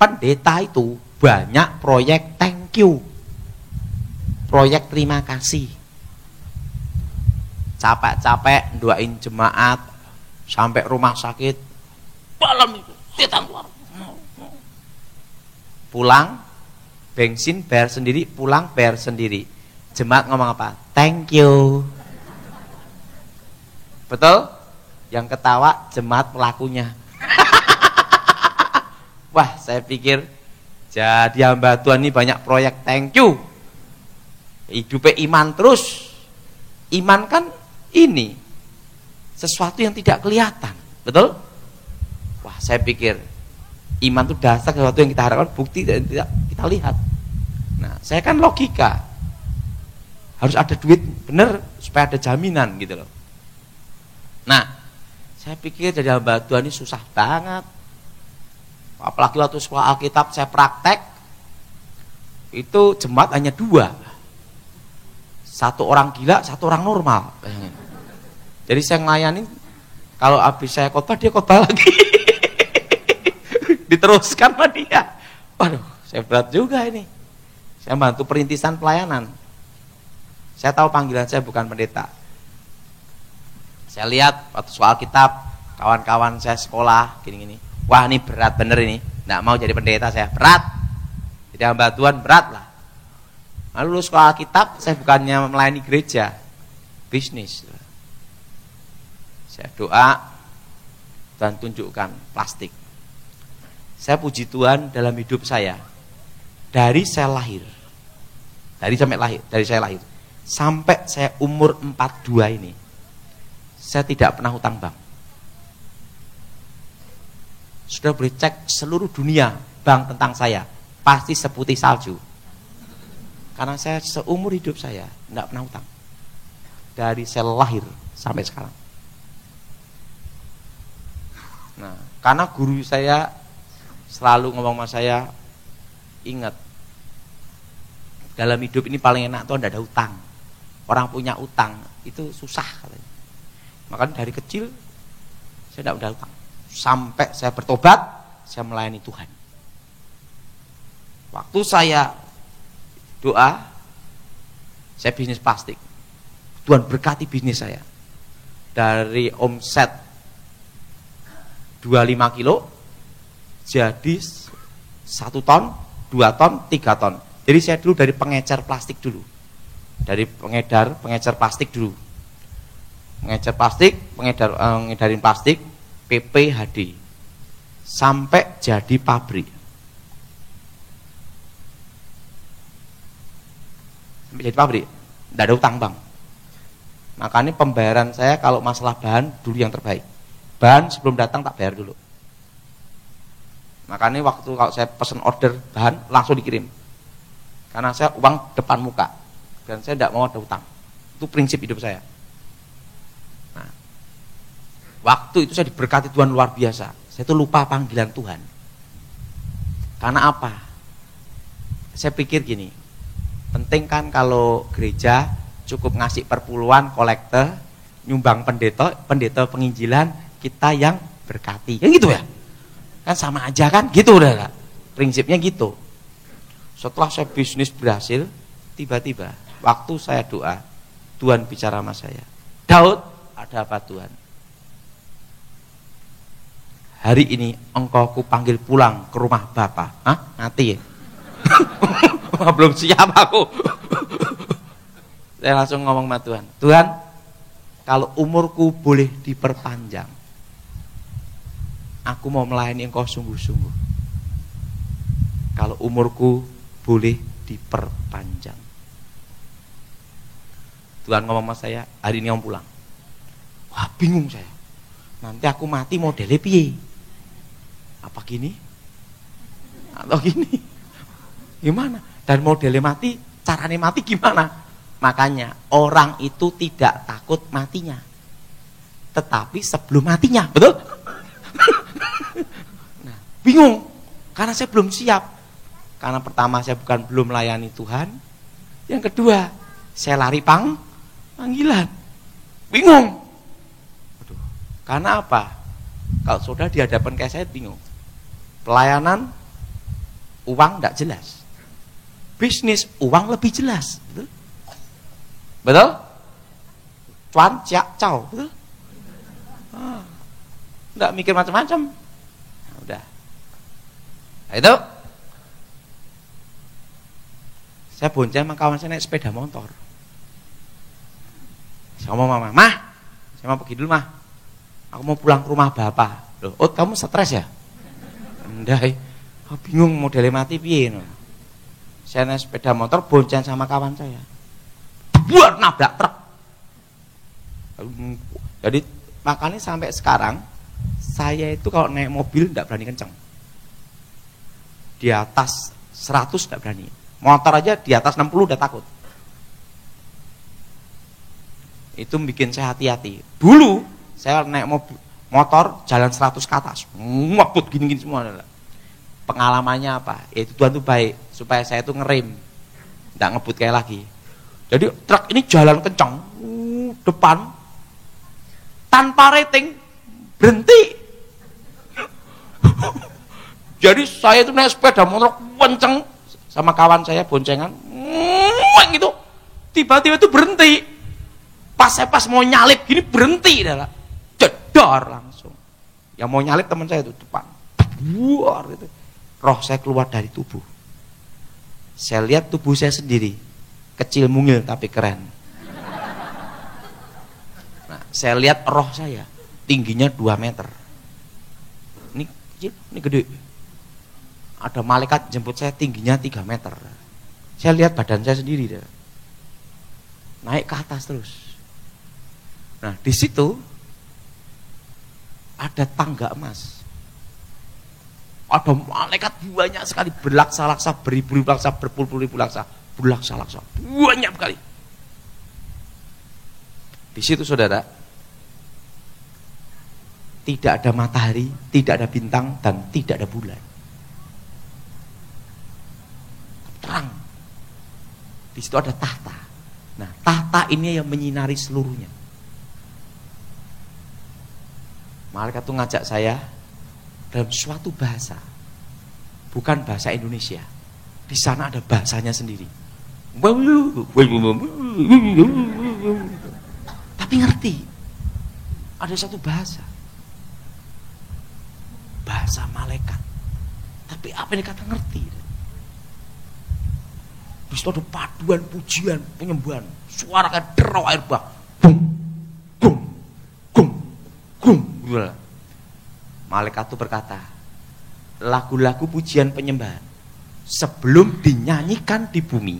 Speaker 1: pendeta itu banyak proyek thank you, proyek terima kasih. Capek-capek doain jemaat sampai rumah sakit, malam itu kita keluar. Pulang, bensin bayar sendiri, pulang bayar sendiri. Jemaat ngomong apa? Thank you. Betul? Yang ketawa jemaat pelakunya. Wah, saya pikir jadi hamba Tuhan ini banyak proyek thank you. Hidupnya iman terus. Iman kan ini sesuatu yang tidak kelihatan. Betul? Wah, saya pikir iman itu dasar sesuatu yang kita harapkan, bukti dan tidak kita lihat. Nah, saya kan logika. Harus ada duit, bener, supaya ada jaminan gitu loh. Nah, saya pikir jadi hamba Tuhan ini susah banget. Apalagi waktu sekolah Alkitab saya praktek, itu jemaat hanya 2. Satu orang gila, satu orang normal. Jadi saya ngelayanin, kalau habis saya khotbah, dia khotbah lagi. Diteruskan sama dia. Waduh, saya berat juga ini. Saya bantu perintisan pelayanan. Saya tahu panggilan saya bukan pendeta. Saya lihat waktu soal Alkitab, kawan-kawan saya sekolah gini-gini. Wah, ini berat bener ini. Nggak mau jadi pendeta saya, berat. Jadi hamba Tuhan berat lah. Lalu lulus sekolah Alkitab, saya bukannya melayani gereja, bisnis. Saya doa, Tuhan tunjukkan plastik. Saya puji Tuhan dalam hidup saya. Dari saya lahir, dari saya lahir sampai saya umur 42 ini, saya tidak pernah hutang bank. Sudah boleh cek seluruh dunia bank tentang saya, pasti seputih salju. Karena saya seumur hidup saya tidak pernah hutang. Dari saya lahir sampai sekarang. Nah, karena guru saya selalu ngomong sama saya, ingat, dalam hidup ini paling enak tuh tidak ada utang. Orang punya utang itu susah katanya. Makanya dari kecil saya tidak ada utang. Sampai saya bertobat, saya melayani Tuhan. Waktu saya doa, saya bisnis plastik. Tuhan berkati bisnis saya. Dari omset 25 kilo jadi 1 ton, 2 ton, 3 ton. Jadi saya dulu dari pengecer plastik dulu. Dari pengecer plastik dulu. Pengecer plastik, ngedarin plastik, PPHD. Sampai jadi pabrik. Sampai jadi pabrik. Tidak ada utang bank. Makanya pembayaran saya kalau masalah bahan dulu yang terbaik. Bahan sebelum datang tak bayar dulu. Makanya waktu kalau saya pesan order bahan langsung dikirim. Karena saya uang depan muka. Dan saya tidak mau ada utang. Itu prinsip hidup saya. Nah, waktu itu saya diberkati Tuhan luar biasa. Saya itu lupa panggilan Tuhan. Karena apa? Saya pikir gini, penting kan kalau gereja cukup ngasih perpuluhan, kolekte, nyumbang pendeta penginjilan, kita yang berkati. Yang gitu ya? Kan sama aja kan? Gitu udah. Prinsipnya gitu. Setelah saya bisnis berhasil, tiba-tiba waktu saya doa, Tuhan bicara sama saya. Daud, ada apa Tuhan? Hari ini engkau ku panggil pulang ke rumah Bapa. Hah? Mati ya? Belum siap aku. Saya langsung ngomong sama Tuhan. Tuhan, kalau umurku boleh diperpanjang, aku mau melayani engkau sungguh-sungguh. Kalau umurku boleh diperpanjang. Tuhan ngomong sama saya, hari ini kamu pulang. Wah, bingung saya. Nanti aku mati modelnya piye? Apa gini? Atau gini? Gimana? Dan modelnya mati, caranya mati gimana? Makanya orang itu tidak takut matinya, tetapi sebelum matinya, betul? Bingung, karena saya belum siap. Karena pertama saya bukan belum melayani Tuhan, yang kedua saya lari panggilan. Bingung. Aduh, karena apa? Kalau saudara di hadapan kayak saya bingung. Pelayanan, uang tidak jelas. Bisnis, uang lebih jelas. Betul? Betul? Cuan, ciak, caw. Betul? Tidak mikir macam-macam. Nah, udah. Nah, itu. Saya bonceng sama kawan saya naik sepeda motor. Saya ngomong mama, "Mah, saya mau pergi dulu, Mah. Aku mau pulang ke rumah Bapak." Loh, oh kamu stres ya? Enggak, bingung modelnya mati piye. Saya naik sepeda motor bonceng sama kawan saya. Buat nabrak truk. Jadi makanya sampai sekarang saya itu kalau naik mobil tidak berani kencang. Di atas 100 tidak berani. Motor aja di atas 60 udah takut. Itu bikin saya hati-hati. Dulu saya naik motor jalan 100 ke atas, ngabut gini-gini semua. Pengalamannya apa? Itu Tuhan tuh baik supaya saya tuh ngerem, nggak ngebut kayak lagi. Jadi truk ini jalan kencang, depan tanpa rating berhenti. Jadi saya itu naik sepeda motor kenceng sama kawan saya boncengan, gitu. Tiba-tiba itu berhenti. Pas mau nyalip gini berhenti dah, jedor langsung. Yang mau nyalip teman saya itu depan, buar gitu. Roh saya keluar dari tubuh. Saya lihat tubuh saya sendiri, kecil mungil tapi keren. Nah, saya lihat roh saya tingginya 2 meter. Ini kecil, ini gede. Ada malaikat jemput saya tingginya 3 meter. Saya lihat badan saya sendiri dah. Naik ke atas terus. Nah, di situ ada tangga emas. Ada malaikat banyak sekali berlaksa-laksa, beribu-ribu laksa, berpuluh-puluh ribu laksa, berlaksa-laksa, banyak sekali. Di situ saudara, tidak ada matahari, tidak ada bintang, dan tidak ada bulan. Terang. Di situ ada tahta. Nah, tahta ini yang menyinari seluruhnya. Malaikat itu ngajak saya dalam suatu bahasa, bukan bahasa Indonesia. Di sana ada bahasanya sendiri. Tapi ngerti. Ada satu bahasa. Bahasa malaikat. Tapi apa yang dikata ngerti? Di situ ada paduan pujian, penyembahan, suara kayak derau air bah. Bung, bung, bung, bung. Malaikat itu berkata, lagu-lagu pujian penyembahan sebelum dinyanyikan di bumi,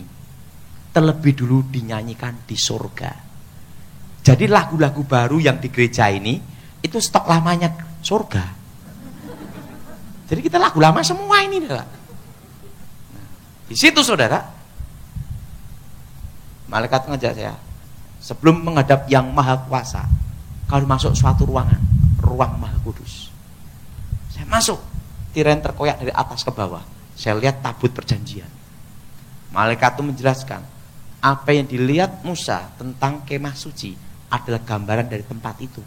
Speaker 1: terlebih dulu dinyanyikan di surga. Jadi lagu-lagu baru yang di gereja ini itu stok lamanya surga. Jadi kita lagu lama semua ini adalah. Di situ saudara, malaikat ngajak saya, sebelum menghadap yang maha kuasa, kalau masuk suatu ruangan, ruang maha kudus. Saya masuk, tirai terkoyak dari atas ke bawah. Saya lihat tabut perjanjian. Malaikat itu menjelaskan, apa yang dilihat Musa tentang kemah suci adalah gambaran dari tempat itu.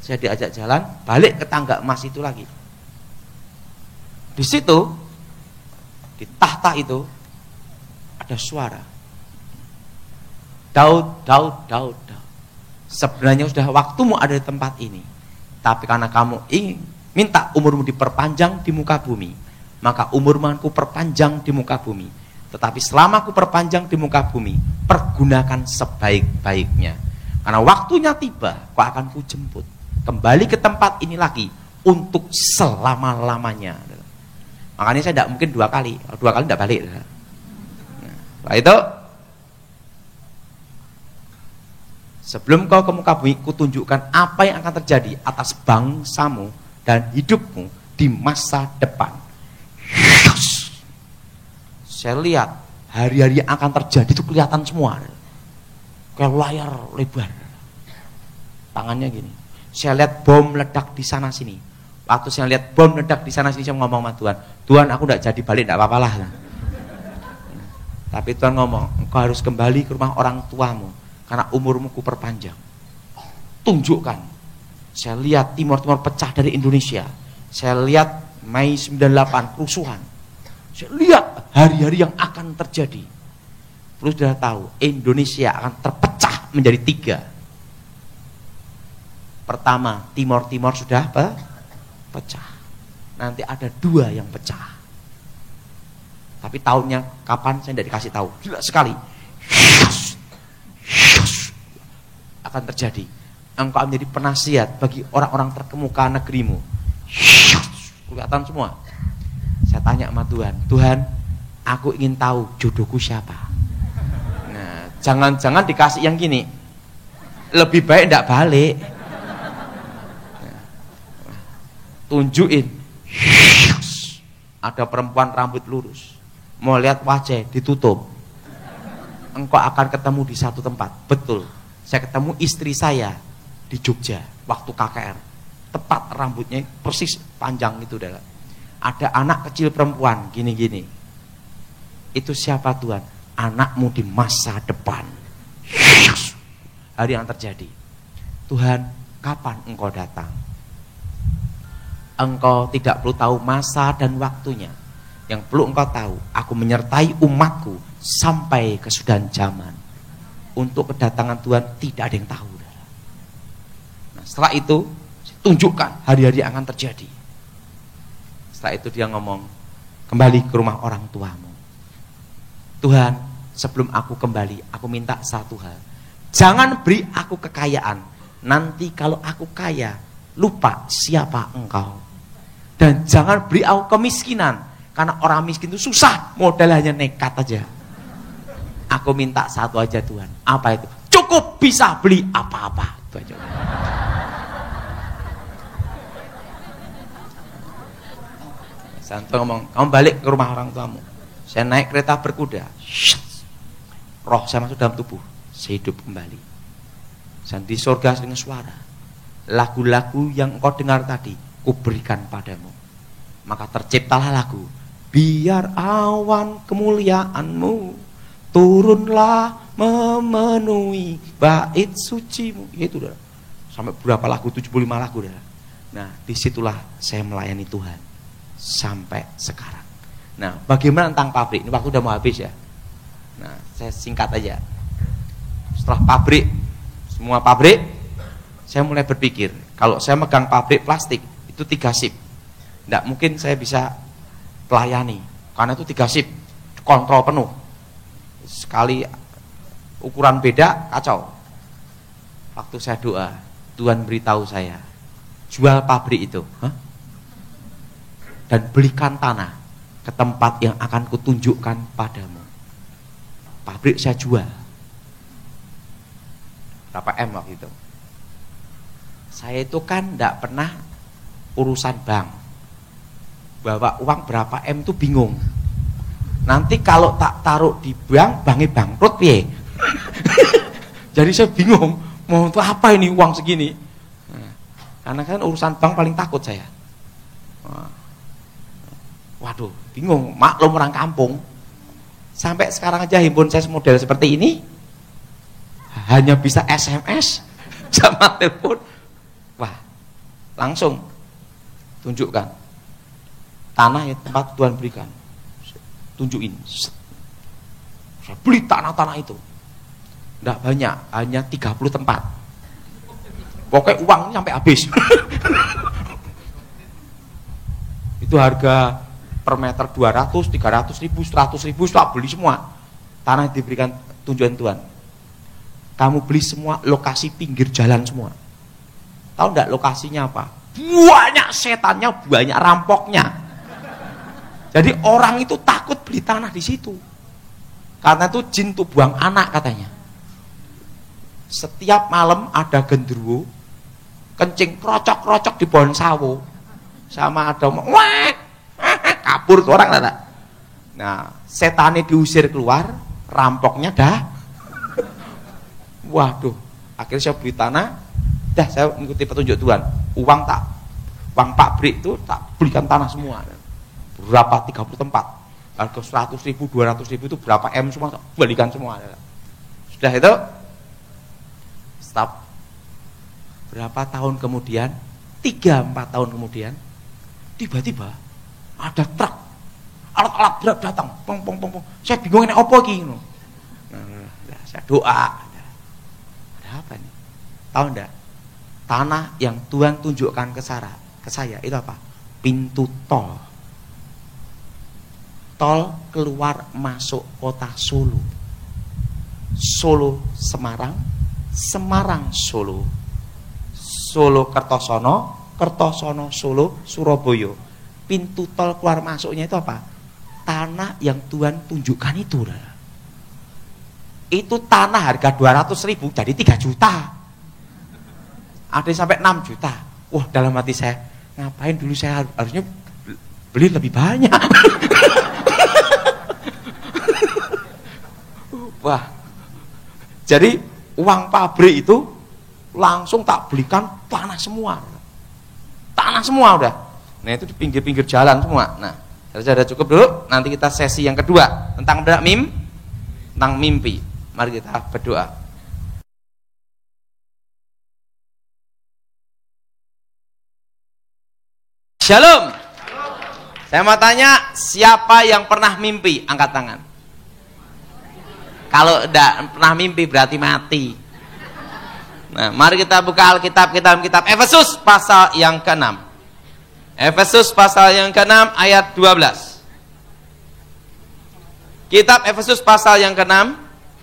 Speaker 1: Saya diajak jalan, balik ke tangga emas itu lagi. Di situ, di tahta itu, ada suara. Daud, Daud, Daud, Daud. Sebenarnya sudah waktumu ada di tempat ini. Tapi karena kamu ingin minta umurmu diperpanjang di muka bumi, maka umurmu aku perpanjang di muka bumi. Tetapi selama aku perpanjang di muka bumi, pergunakan sebaik-baiknya. Karena waktunya tiba, kau akan kujemput kembali ke tempat ini lagi untuk selama-lamanya. Makanya saya tidak mungkin 2 kali. Kalau 2 kali tidak balik. Nah, setelah itu, sebelum kau ke muka bumi, kutunjukkan apa yang akan terjadi atas bangsamu dan hidupmu di masa depan. Saya lihat hari-hari yang akan terjadi itu kelihatan semua. Kayak layar lebar. Tangannya gini. Saya lihat bom meledak di sana sini. Waktu saya lihat bom meledak di sana sini, saya ngomong sama Tuhan, Tuhan aku tidak jadi balik, tidak apa-apa lah. Tapi Tuhan ngomong, engkau harus kembali ke rumah orang tuamu, karena umurmu kuperpanjang. Tunjukkan. Saya lihat Timur-Timur pecah dari Indonesia. Saya lihat Mei 98 kerusuhan. Saya lihat hari-hari yang akan terjadi. Terus sudah tahu Indonesia akan terpecah menjadi 3. Pertama, Timur-Timur sudah pecah. Nanti ada 2 yang pecah. Tapi tahunnya kapan saya tidak dikasih tahu. Gila sekali. Akan terjadi. Engkau menjadi penasihat bagi orang-orang terkemuka negerimu. Kelihatan semua. Saya tanya sama Tuhan, Tuhan, aku ingin tahu jodohku siapa. Nah, jangan-jangan dikasih yang gini. Lebih baik tidak balik. Tunjukin. Ada perempuan rambut lurus, mau lihat wajah ditutup. Engkau akan ketemu di satu tempat. Betul, saya ketemu istri saya di Jogja waktu KKR. Tepat rambutnya persis panjang itu. Ada anak kecil perempuan gini-gini. Itu siapa Tuhan? Anakmu di masa depan. Hari yang terjadi. Tuhan, kapan engkau datang? Engkau tidak perlu tahu masa dan waktunya. Yang perlu engkau tahu, aku menyertai umatku sampai kesudahan zaman. Untuk kedatangan Tuhan tidak ada yang tahu. Nah, setelah itu tunjukkan hari-hari yang akan terjadi. Setelah itu dia ngomong, kembali ke rumah orang tuamu. Tuhan, sebelum aku kembali, aku minta satu hal. Jangan beri aku kekayaan. Nanti kalau aku kaya, lupa siapa engkau. Dan jangan beri aku kemiskinan, karena orang miskin itu susah, modal hanya nekat aja. Aku minta satu aja Tuhan. Apa itu? Cukup bisa beli apa-apa. Itu aja. Santo ngomong, kamu balik ke rumah orang tuamu. Saya naik kereta berkuda. Roh saya masuk dalam tubuh, saya hidup kembali. Dan di surga dengan suara, lagu-lagu yang engkau dengar tadi, kuberikan padamu. Maka terciptalah lagu, biar awan kemuliaanmu turunlah memenuhi bait sucimu. Itu udah sampai berapa lagu, 75 lagu dah. Nah, disitulah saya melayani Tuhan sampai sekarang. Nah, bagaimana tentang pabrik? Ini waktu udah mau habis ya. Nah, saya singkat aja. Setelah pabrik, semua pabrik, saya mulai berpikir, kalau saya megang pabrik plastik, itu 3 shift. Tidak mungkin saya bisa pelayani, karena itu 3 shift, kontrol penuh. Sekali ukuran beda, kacau. Waktu saya doa, Tuhan beritahu saya, jual pabrik itu. Dan belikan tanah ke tempat yang akan kutunjukkan padamu. Pabrik saya jual. Berapa M waktu itu? Saya itu kan tidak pernah urusan bank. Bawa uang berapa M itu bingung. Nanti kalau tak taruh di bank, banknya bangkrut piye? Jadi saya bingung, mau untuk apa ini uang segini? Nah, karena kan urusan bank paling takut saya. Waduh, bingung, maklum orang kampung. Sampai sekarang aja handphone saya model seperti ini, hanya bisa SMS sama telepon. Wah, langsung tunjukkan tanah yang tempat Tuhan berikan. Tunjukin. Saya beli tanah-tanah itu. Tidak banyak, hanya 30 tempat. Pokoknya uangnya sampai habis. Itu harga per meter 200, 300 ribu, 100 ribu, tak beli semua. Tanah yang diberikan tunjukan Tuhan. Kamu beli semua lokasi pinggir jalan semua. Tahu enggak lokasinya apa? Banyak setannya, banyak rampoknya. Jadi orang itu takut beli tanah di situ. Karena itu jin tuh buang anak katanya. Setiap malam ada genderuwo kencing krocok-krocok di pohon sawo. Sama ada wah, kabur tuh orang enggak. Nah, setannya diusir keluar, rampoknya dah. Waduh, akhirnya saya beli tanah, dah saya mengikuti petunjuk Tuhan. Uang tak uang pabrik itu tak belikan tanah semua. Berapa 30 tempat. Harga 100.000, 200.000 itu berapa M semua tak belikan semua. Sudah itu stop. Berapa tahun kemudian, 3-4 tahun kemudian, tiba-tiba ada truk, alat-alat berat datang, pong. Saya bingung ini apa ini. Nah, saya doa. Ada apa nih? Tahu enggak? Tanah yang Tuhan tunjukkan ke saya itu apa? Pintu tol. Tol keluar masuk kota Solo. Solo Semarang, Semarang Solo, Solo Kertosono, Kertosono Solo, Surabaya. Pintu tol keluar masuknya itu apa? Tanah yang Tuhan tunjukkan itu. Itu tanah harga 200.000 jadi 3 juta. Ada yang sampai 6 juta. Wah, dalam hati saya, ngapain dulu saya harusnya beli lebih banyak. Wah. Jadi uang pabrik itu langsung tak belikan tanah semua. Tanah semua udah. Nah, itu di pinggir-pinggir jalan semua. Nah, sudah cukup dulu. Nanti kita sesi yang kedua tentang tentang mimpi. Mari kita berdoa. Shalom. Saya mau tanya, siapa yang pernah mimpi? Angkat tangan. Kalau tidak pernah mimpi berarti mati. Nah, mari kita buka Alkitab, kitab Efesus pasal yang ke-6. Efesus pasal yang ke-6 ayat 12. Kitab Efesus pasal yang ke-6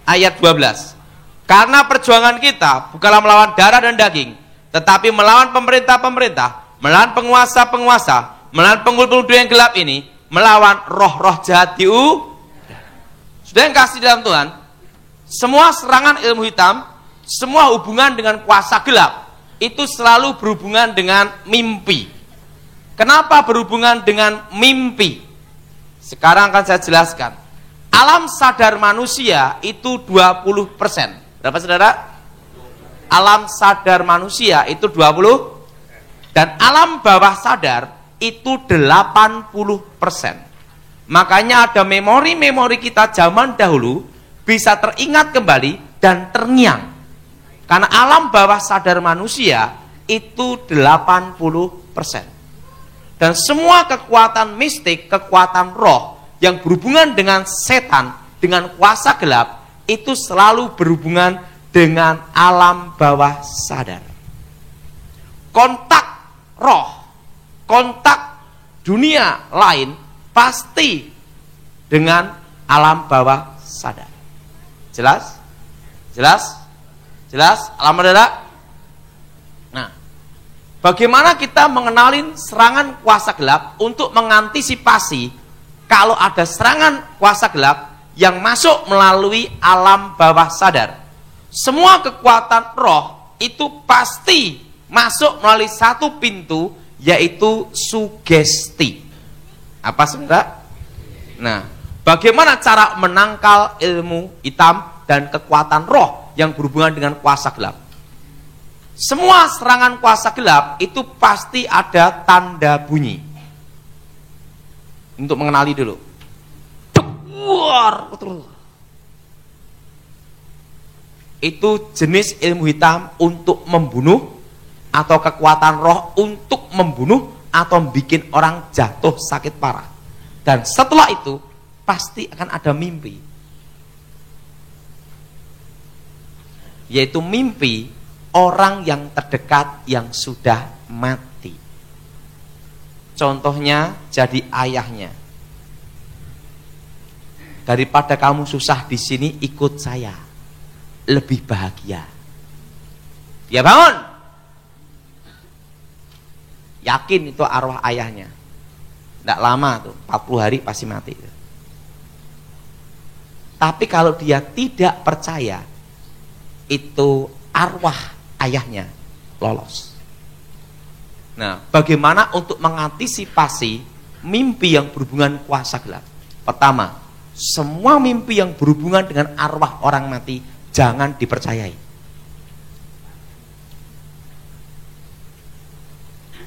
Speaker 1: ayat 12. Karena perjuangan kita bukanlah melawan darah dan daging, tetapi melawan pemerintah-pemerintah, melawan penguasa-penguasa, melawan penghulu-penghulu yang gelap ini, melawan roh-roh jahat di udara. Sudah yang kasih dalam Tuhan, semua serangan ilmu hitam, semua hubungan dengan kuasa gelap, itu selalu berhubungan dengan mimpi. Kenapa berhubungan dengan mimpi? Sekarang akan saya jelaskan. Alam sadar manusia itu 20%. Berapa saudara? Alam sadar manusia itu 20%. Dan alam bawah sadar itu 80%. Makanya ada memori-memori kita zaman dahulu bisa teringat kembali dan terngiang. Karena alam bawah sadar manusia itu 80%. Dan semua kekuatan mistik, kekuatan roh yang berhubungan dengan setan, dengan kuasa gelap, itu selalu berhubungan dengan alam bawah sadar. Kontak roh, kontak dunia lain pasti dengan alam bawah sadar. Jelas? Jelas? Jelas? Alam sadar? Nah, bagaimana kita mengenalin serangan kuasa gelap untuk mengantisipasi kalau ada serangan kuasa gelap yang masuk melalui alam bawah sadar? Semua kekuatan roh itu pasti masuk melalui satu pintu, yaitu sugesti. Apa saudara? Nah, bagaimana cara menangkal ilmu hitam dan kekuatan roh yang berhubungan dengan kuasa gelap? Semua serangan kuasa gelap itu pasti ada tanda bunyi. Untuk mengenali dulu. Itu jenis ilmu hitam untuk membunuh, atau kekuatan roh untuk membunuh atau bikin orang jatuh sakit parah. Dan setelah itu pasti akan ada mimpi, yaitu mimpi orang yang terdekat yang sudah mati. Contohnya jadi ayahnya. Daripada kamu susah di sini, ikut saya, lebih bahagia. Ya bangun. Yakin itu arwah ayahnya. Tidak lama tuh, 40 hari pasti mati. Tapi kalau dia tidak percaya itu arwah ayahnya, lolos. Nah, bagaimana untuk mengantisipasi mimpi yang berhubungan kuasa gelap? Pertama, semua mimpi yang berhubungan dengan arwah orang mati jangan dipercayai.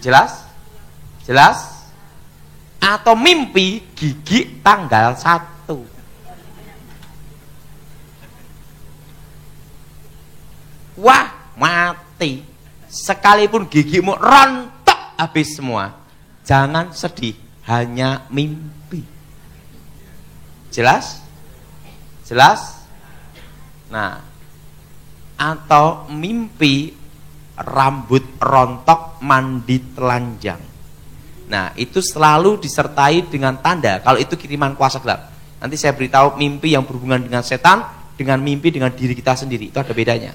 Speaker 1: Jelas? Jelas? Atau mimpi gigi tanggal 1. Wah, mati. Sekalipun gigimu rontok habis semua, jangan sedih, hanya mimpi. Jelas? Jelas? Nah, atau mimpi rambut rontok mandi telanjang. Nah, itu selalu disertai dengan tanda kalau itu kiriman kuasa gelap. Nanti saya beritahu mimpi yang berhubungan dengan setan dengan mimpi dengan diri kita sendiri, itu ada bedanya.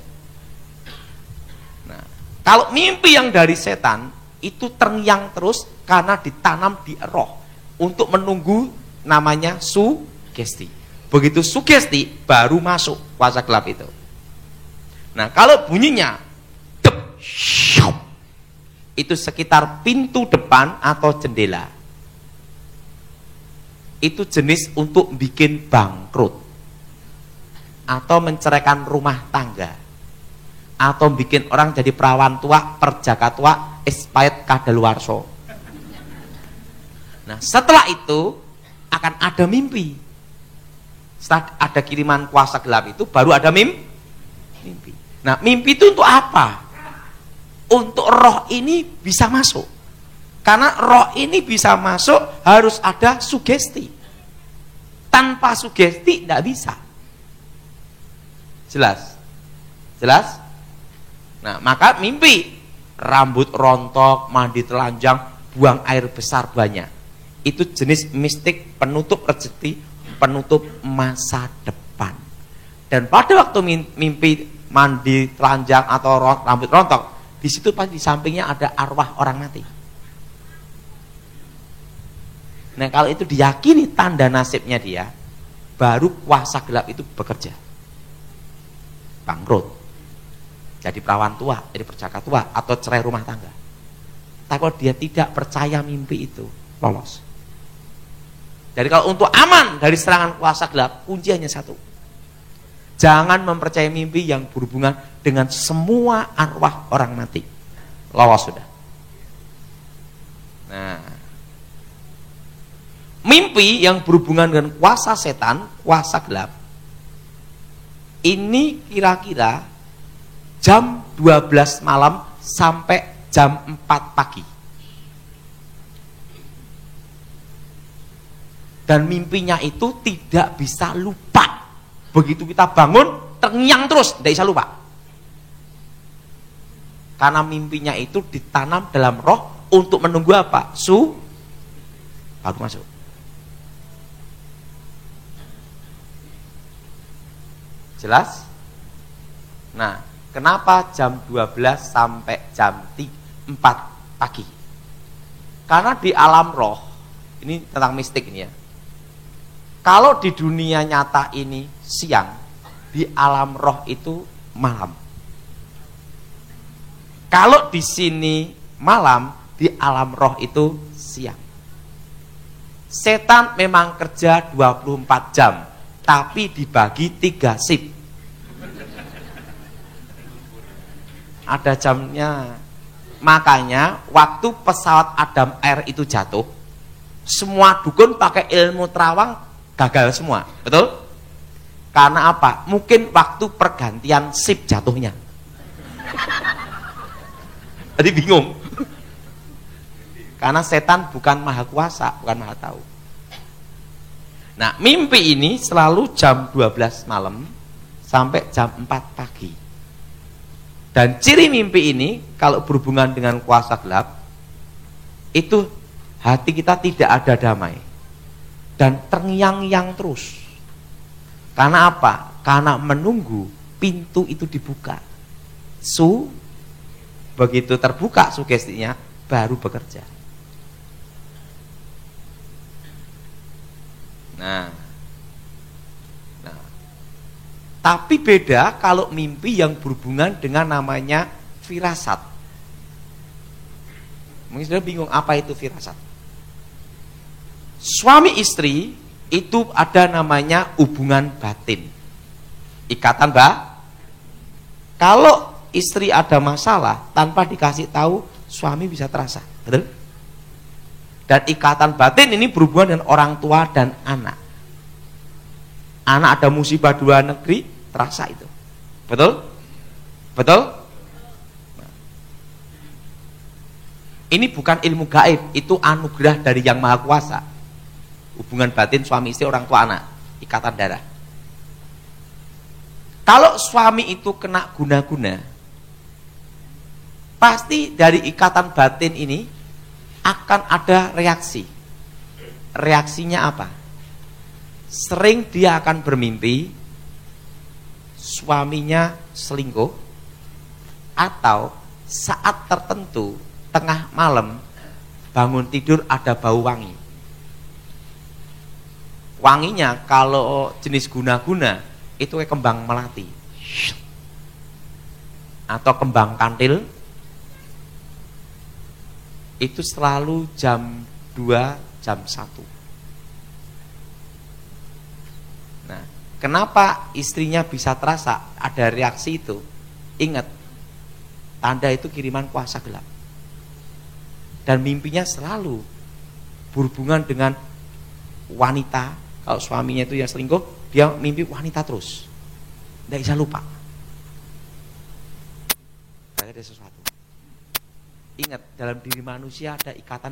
Speaker 1: Nah, kalau mimpi yang dari setan itu terngiang terus karena ditanam di roh untuk menunggu namanya sugesti. Begitu sugesti baru masuk kuasa gelap itu. Nah, kalau bunyinya dep, syup, itu sekitar pintu depan atau jendela. Itu jenis untuk bikin bangkrut atau menceraikan rumah tangga atau bikin orang jadi perawan tua, perjaka tua, expired kadaluarso. Nah, setelah itu akan ada mimpi. Setelah ada kiriman kuasa gelap itu baru ada mimpi. Nah, mimpi itu untuk apa? Untuk roh ini bisa masuk. Karena roh ini bisa masuk harus ada sugesti. Tanpa sugesti tidak bisa. Jelas? Jelas? Nah, maka mimpi rambut rontok, mandi telanjang, buang air besar banyak. Itu jenis mistik penutup rezeki, penutup masa depan. Dan pada waktu mimpi mandi telanjang atau rambut rontok, di situ pasti di sampingnya ada arwah orang mati. Nah, kalau itu diyakini tanda nasibnya dia, baru kuasa gelap itu bekerja. Bangkrut, jadi perawan tua, jadi perjaka tua, atau cerai rumah tangga. Tapi kalau dia tidak percaya mimpi itu, lolos. Jadi kalau untuk aman dari serangan kuasa gelap, kunci hanya satu. Jangan mempercayai mimpi yang berhubungan dengan semua arwah orang mati. Lolos sudah. Nah, mimpi yang berhubungan dengan kuasa setan, kuasa gelap, ini kira-kira jam 12 malam sampai jam 4 pagi. Dan mimpinya itu tidak bisa lupa. Begitu kita bangun, terngiang terus, tidak bisa lupa. Karena mimpinya itu ditanam dalam roh untuk menunggu apa? Baru masuk. Jelas? Nah, kenapa jam 12 sampai jam 4 pagi? Karena di alam roh, ini tentang mistik ini ya. Kalau di dunia nyata ini siang, di alam roh itu malam. Kalau di sini malam, di alam roh itu siang. Setan memang kerja 24 jam, tapi dibagi 3 shift. Ada jamnya. Makanya waktu pesawat Adam Air itu jatuh, semua dukun pakai ilmu terawang gagal semua, betul? Karena apa? Mungkin waktu pergantian shift jatuhnya. Jadi bingung. Karena setan bukan maha kuasa, bukan maha tahu. Nah, mimpi ini selalu jam 12 malam sampai jam 4 pagi. Dan ciri mimpi ini kalau berhubungan dengan kuasa gelap, itu hati kita tidak ada damai. Dan terngiang-ngiang terus. Karena apa? Karena menunggu pintu itu dibuka. Begitu terbuka sugestinya, baru bekerja. Nah, tapi beda kalau mimpi yang berhubungan dengan namanya firasat. Mungkin sudah bingung apa itu firasat. Suami istri itu ada namanya hubungan batin, ikatan Kalau istri ada masalah tanpa dikasih tahu, suami bisa terasa, betul? Dan ikatan batin ini berhubungan dengan orang tua dan anak. Anak ada musibah dua negeri, terasa itu. Betul? Betul? Ini bukan ilmu gaib, itu anugerah dari Yang Maha Kuasa. Hubungan batin suami istri, orang tua anak, ikatan darah. Kalau suami itu kena guna-guna, pasti dari ikatan batin ini akan ada reaksi. Reaksinya apa? Sering dia akan bermimpi suaminya selingkuh, atau saat tertentu tengah malam bangun tidur ada bau wangi. Wanginya kalau jenis guna-guna itu kayak kembang melati atau kembang kantil. Itu selalu jam 2, jam 1. Nah, kenapa istrinya bisa terasa ada reaksi itu? Ingat, tanda itu kiriman kuasa gelap. Dan mimpinya selalu berhubungan dengan wanita. Kalau suaminya itu yang selingkuh, dia mimpi wanita terus. Tidak bisa lupa. Ada sesuatu. Ingat, dalam diri manusia ada ikatan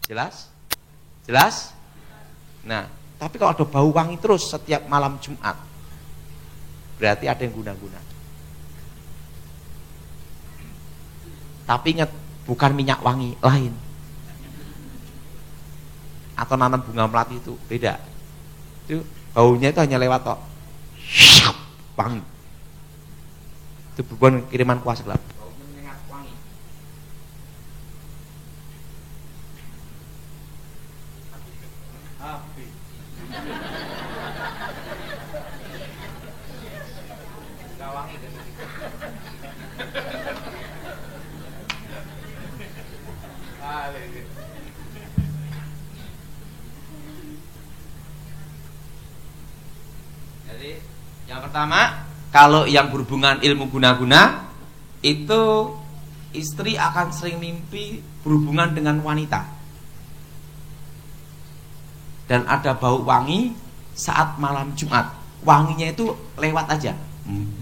Speaker 1: Jelas? Jelas? Nah, tapi kalau ada bau wangi terus setiap malam Jumat, berarti ada yang guna-guna. Tapi ingat, bukan minyak wangi, lain. Atau nanam bunga melati itu beda. Itu baunya itu hanya lewat tok. Wangi. Itu bukan kiriman kuasa gelap. Baunya menyengat wangi. Jadi yang pertama, kalau yang berhubungan ilmu guna-guna, itu istri akan sering mimpi berhubungan dengan wanita. Dan ada bau wangi saat malam Jumat. Wanginya itu lewat aja,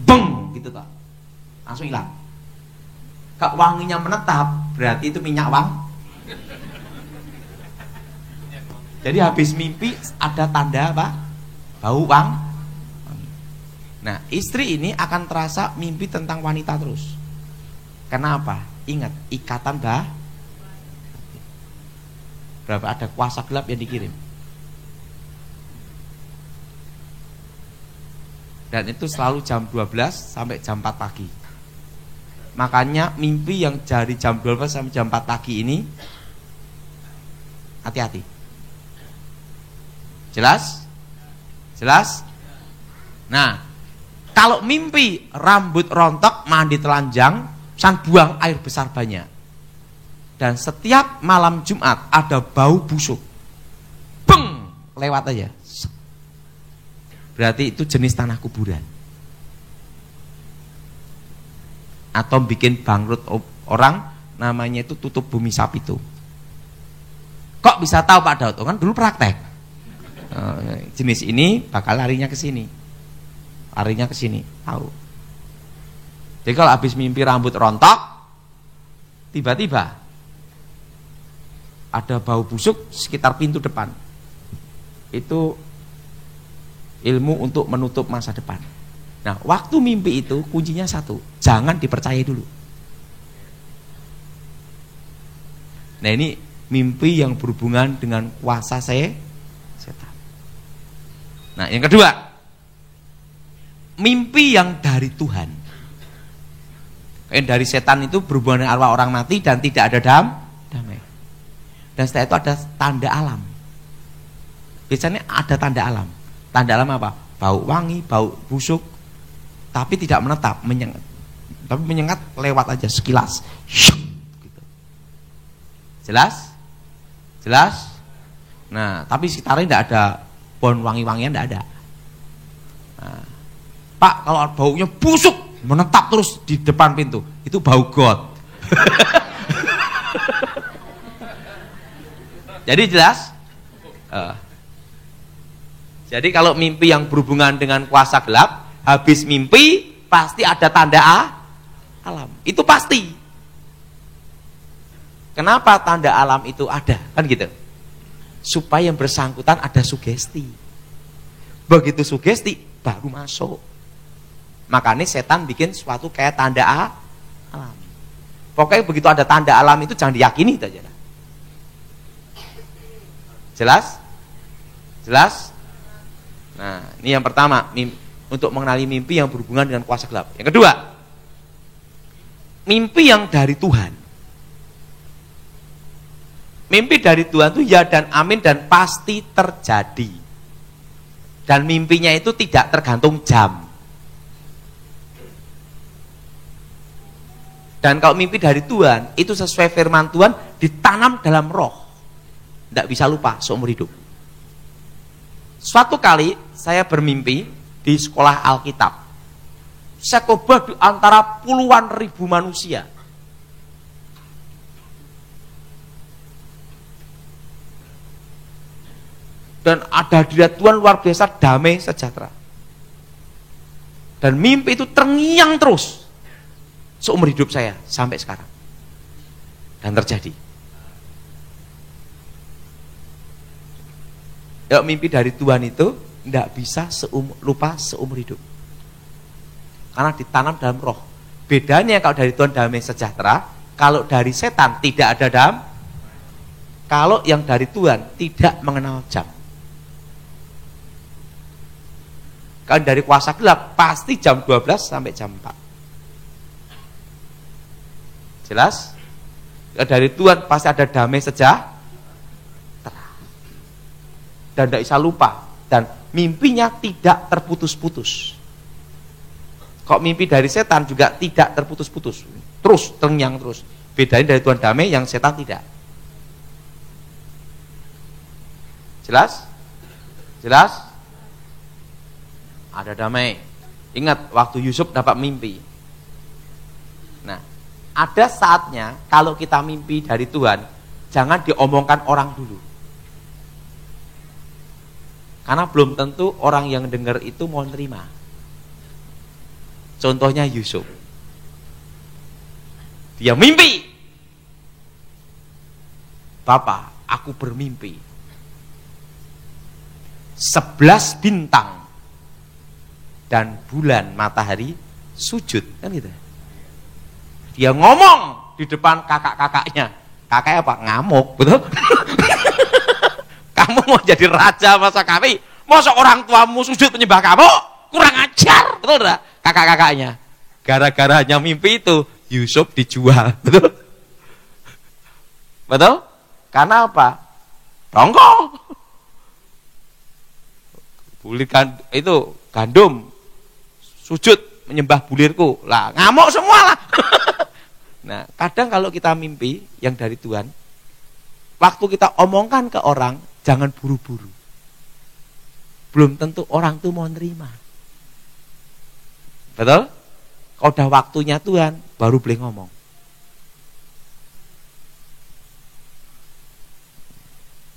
Speaker 1: beng gitu toh, langsung hilang. Kalau wanginya menetap, berarti itu minyak Jadi habis mimpi ada tanda apa? Bau wangi. Nah, istri ini akan terasa mimpi tentang wanita terus. Kenapa? Ingat, ikatan berapa ada kuasa gelap yang dikirim. Dan itu selalu jam 12 sampai jam 4 pagi. Makanya mimpi yang dari jam 12 sampai jam 4 pagi ini hati-hati. Jelas? Jelas? Nah, kalau mimpi rambut rontok, mandi telanjang, san buang air besar banyak. Dan setiap malam Jumat ada bau busuk. Beng, lewat aja. Berarti itu jenis tanah kuburan. Atau bikin bangkrut orang, namanya itu tutup bumi Sapitu. Kok bisa tahu Pak Daud? Kan dulu praktek. Jenis ini bakal larinya ke sini. Larinya ke sini, tahu. Jadi kalau habis mimpi rambut rontok, tiba-tiba ada bau busuk sekitar pintu depan. Itu ilmu untuk menutup masa depan. Nah, waktu mimpi itu kuncinya satu, jangan dipercayai dulu. Nah, ini mimpi yang berhubungan dengan kuasa setan. Nah, yang kedua, mimpi yang dari Tuhan. Dari setan itu berhubungan dengan arwah orang mati dan tidak ada damai. Dan setelah itu ada tanda alam. Biasanya ada tanda alam. Tanda alam apa? Bau wangi, bau busuk, tapi tidak menetap, menyengat. Tapi menyengat lewat aja sekilas. Gitu. Jelas? Jelas? Nah, tapi sekitarnya tidak ada pohon wangi-wangian, tidak ada. Nah, Pak, kalau baunya busuk, menetap terus di depan pintu, itu bau got. Jadi jelas? Jadi kalau mimpi yang berhubungan dengan kuasa gelap, habis mimpi pasti ada tanda alam. Itu pasti. Kenapa tanda alam itu ada? Kan gitu. Supaya yang bersangkutan ada sugesti. Begitu sugesti baru masuk. Makanya setan bikin suatu kayak tanda alam. Pokoknya begitu ada tanda alam itu jangan diyakini itu aja. Jelas? Jelas? Nah, ini yang pertama, untuk mengenali mimpi yang berhubungan dengan kuasa gelap. Yang kedua, mimpi yang dari Tuhan. Mimpi dari Tuhan itu ya dan amin dan pasti terjadi. Dan mimpinya itu tidak tergantung jam. Dan kalau mimpi dari Tuhan, itu sesuai firman Tuhan, ditanam dalam roh. Tidak bisa lupa seumur hidup. Suatu kali saya bermimpi di sekolah Alkitab. Saya khotbah di antara puluhan ribu manusia. Dan ada hadirat Tuhan luar biasa, damai sejahtera. Dan mimpi itu terngiang terus seumur hidup saya sampai sekarang. Dan terjadi. Ya, mimpi dari Tuhan itu tidak bisa lupa seumur hidup. Karena ditanam dalam roh. Bedanya kalau dari Tuhan damai sejahtera, kalau dari setan tidak ada dam. Kalau yang dari Tuhan tidak mengenal jam. Kalau dari kuasa gelap pasti jam 12 sampai jam 4. Jelas? Kalau dari Tuhan pasti ada damai sejahtera. Dan tidak bisa lupa. Dan mimpinya tidak terputus-putus. Kok mimpi dari setan juga tidak terputus-putus. Terus, terngiang terus. Bedanya dari Tuhan damai yang setan tidak. Jelas? Jelas? Ada damai. Ingat waktu Yusuf dapat mimpi. Nah, ada saatnya kalau kita mimpi dari Tuhan, jangan diomongkan orang dulu. Karena belum tentu orang yang dengar itu mau nerima. Contohnya Yusuf. Dia mimpi. Bapak, aku bermimpi. 11 bintang dan bulan matahari sujud, kan gitu. Dia ngomong di depan kakak-kakaknya. Kakaknya apa? Ngamuk, betul? Kamu mau jadi raja masa kami? Masa orang tuamu sujud menyembah kamu? Kurang ajar, betul enggak? Kakak-kakaknya. Gara-gara hanya mimpi itu, Yusuf dijual, betul? Betul? Karena apa? Dongkol. Bulir itu gandum sujud menyembah bulirku. Lah, ngamuk semua lah. Nah, kadang kalau kita mimpi yang dari Tuhan, waktu kita omongkan ke orang, jangan buru-buru. Belum tentu orang tuh mau nerima. Betul? Kalau udah waktunya Tuhan, baru boleh ngomong.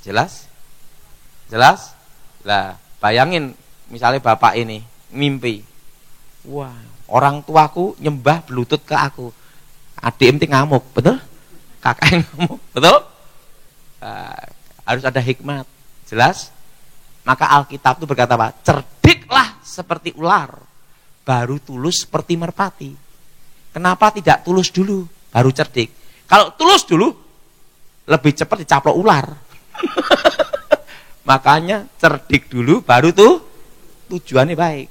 Speaker 1: Jelas? Jelas? Lah, bayangin misalnya bapak ini mimpi. Wah, orang tuaku nyembah belutut ke aku. Adik mesti ngamuk, betul? Kakak yang ngamuk, betul? Harus ada hikmat. Jelas? Maka Alkitab itu berkata apa? Cerdiklah seperti ular, baru tulus seperti merpati. Kenapa tidak tulus dulu, baru cerdik? Kalau tulus dulu, lebih cepat dicaplok ular. Makanya cerdik dulu, baru tuh tujuannya baik.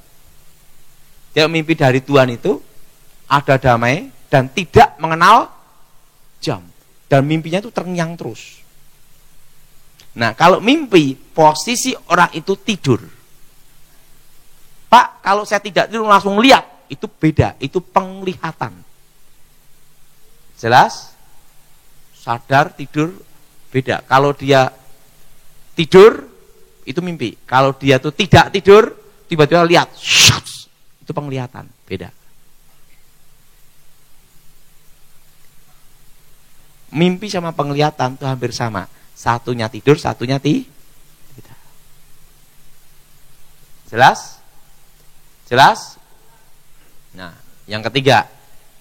Speaker 1: Dia mimpi dari Tuhan itu ada damai dan tidak mengenal jam. Dan mimpinya itu terngiang terus. Nah, kalau mimpi posisi orang itu tidur. Pak, kalau saya tidak tidur langsung lihat, itu beda, itu penglihatan. Jelas? Sadar, tidur, beda. Kalau dia tidur, itu mimpi. Kalau dia tuh tidak tidur, tiba-tiba lihat, itu penglihatan, beda. Mimpi sama penglihatan itu hampir sama. Satunya tidur, satunya tidak. Jelas? Jelas? Nah, yang ketiga,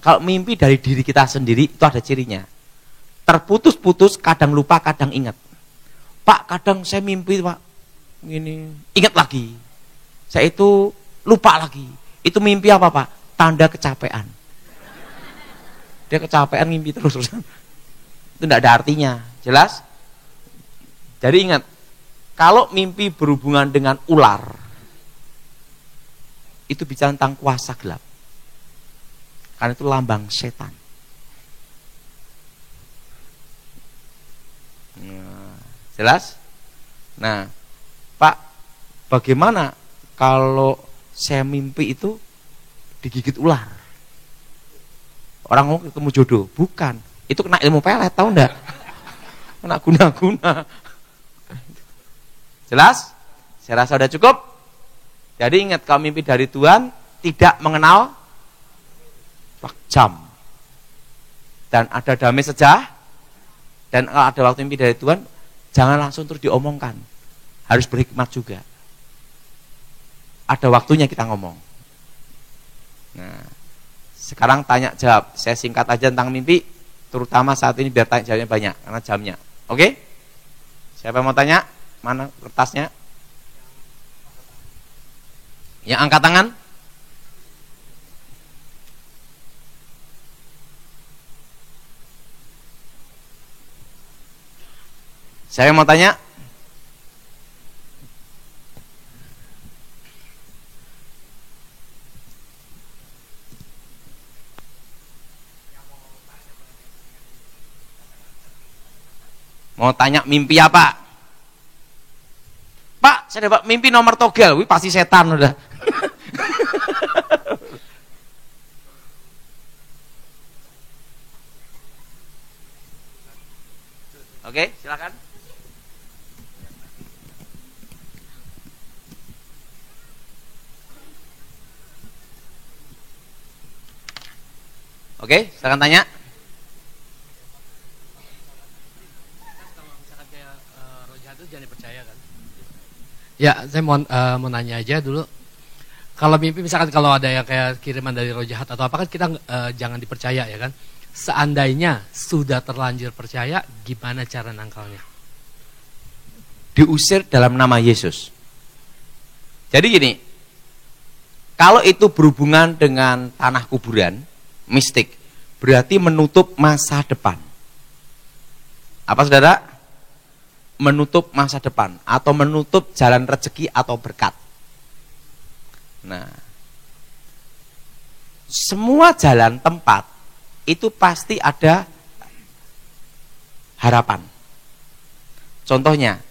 Speaker 1: kalau mimpi dari diri kita sendiri itu ada cirinya. Terputus-putus, kadang lupa, kadang ingat. Pak, kadang saya mimpi, Pak, ini ingat lagi. Saya itu lupa lagi. Itu mimpi apa, Pak? Tanda kecapean. Dia kecapean mimpi terus-terusan. Itu tidak ada artinya. Jelas? Jadi ingat, kalau mimpi berhubungan dengan ular, itu bicara tentang kuasa gelap. Karena itu lambang setan. Nah, jelas? Nah, Pak, bagaimana kalau saya mimpi itu digigit ular? Orang mau ketemu jodoh? Bukan. Itu kena ilmu pelet, tahu enggak? Kena guna-guna. Jelas? Saya rasa sudah cukup. Jadi ingat, kalau mimpi dari Tuhan tidak mengenal jam. Dan ada damai sejah. Dan kalau ada waktu mimpi dari Tuhan, jangan langsung terus diomongkan. Harus berhikmat juga. Ada waktunya kita ngomong. Nah, sekarang tanya jawab. Saya singkat aja tentang mimpi, terutama saat ini biar tanya jawabnya banyak karena jamnya. Oke? Siapa yang mau tanya? Mana kertasnya? Yang angkat tangan? Saya mau tanya? Mau tanya mimpi apa? Pak, saya dapat mimpi nomor togel. Wih, pasti setan udah. Oke, silakan. Oke, silakan tanya.
Speaker 2: Kalau misalkan kayak roh jahat itu jangan dipercaya kan? Ya, saya mau nanya aja dulu. Kalau mimpi misalkan kalau ada yang kayak kiriman dari roh jahat atau apa kan kita jangan dipercaya ya kan? Seandainya sudah terlanjur percaya, gimana cara nangkalnya?
Speaker 1: Diusir dalam nama Yesus. Jadi gini, kalau itu berhubungan dengan tanah kuburan, mistik, berarti menutup masa depan. Apa saudara? Menutup masa depan atau menutup jalan rezeki atau berkat. Nah, semua jalan tempat itu pasti ada harapan. Contohnya,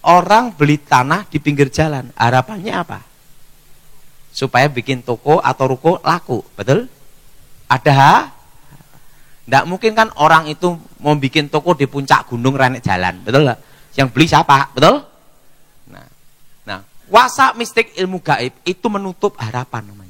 Speaker 1: orang beli tanah di pinggir jalan, harapannya apa? Supaya bikin toko atau ruko laku, betul? Ada? Nggak mungkin kan orang itu mau bikin toko di puncak gunung renek jalan, betul nggak? Yang beli siapa, betul? Nah, kuasa mistik ilmu gaib itu menutup harapan.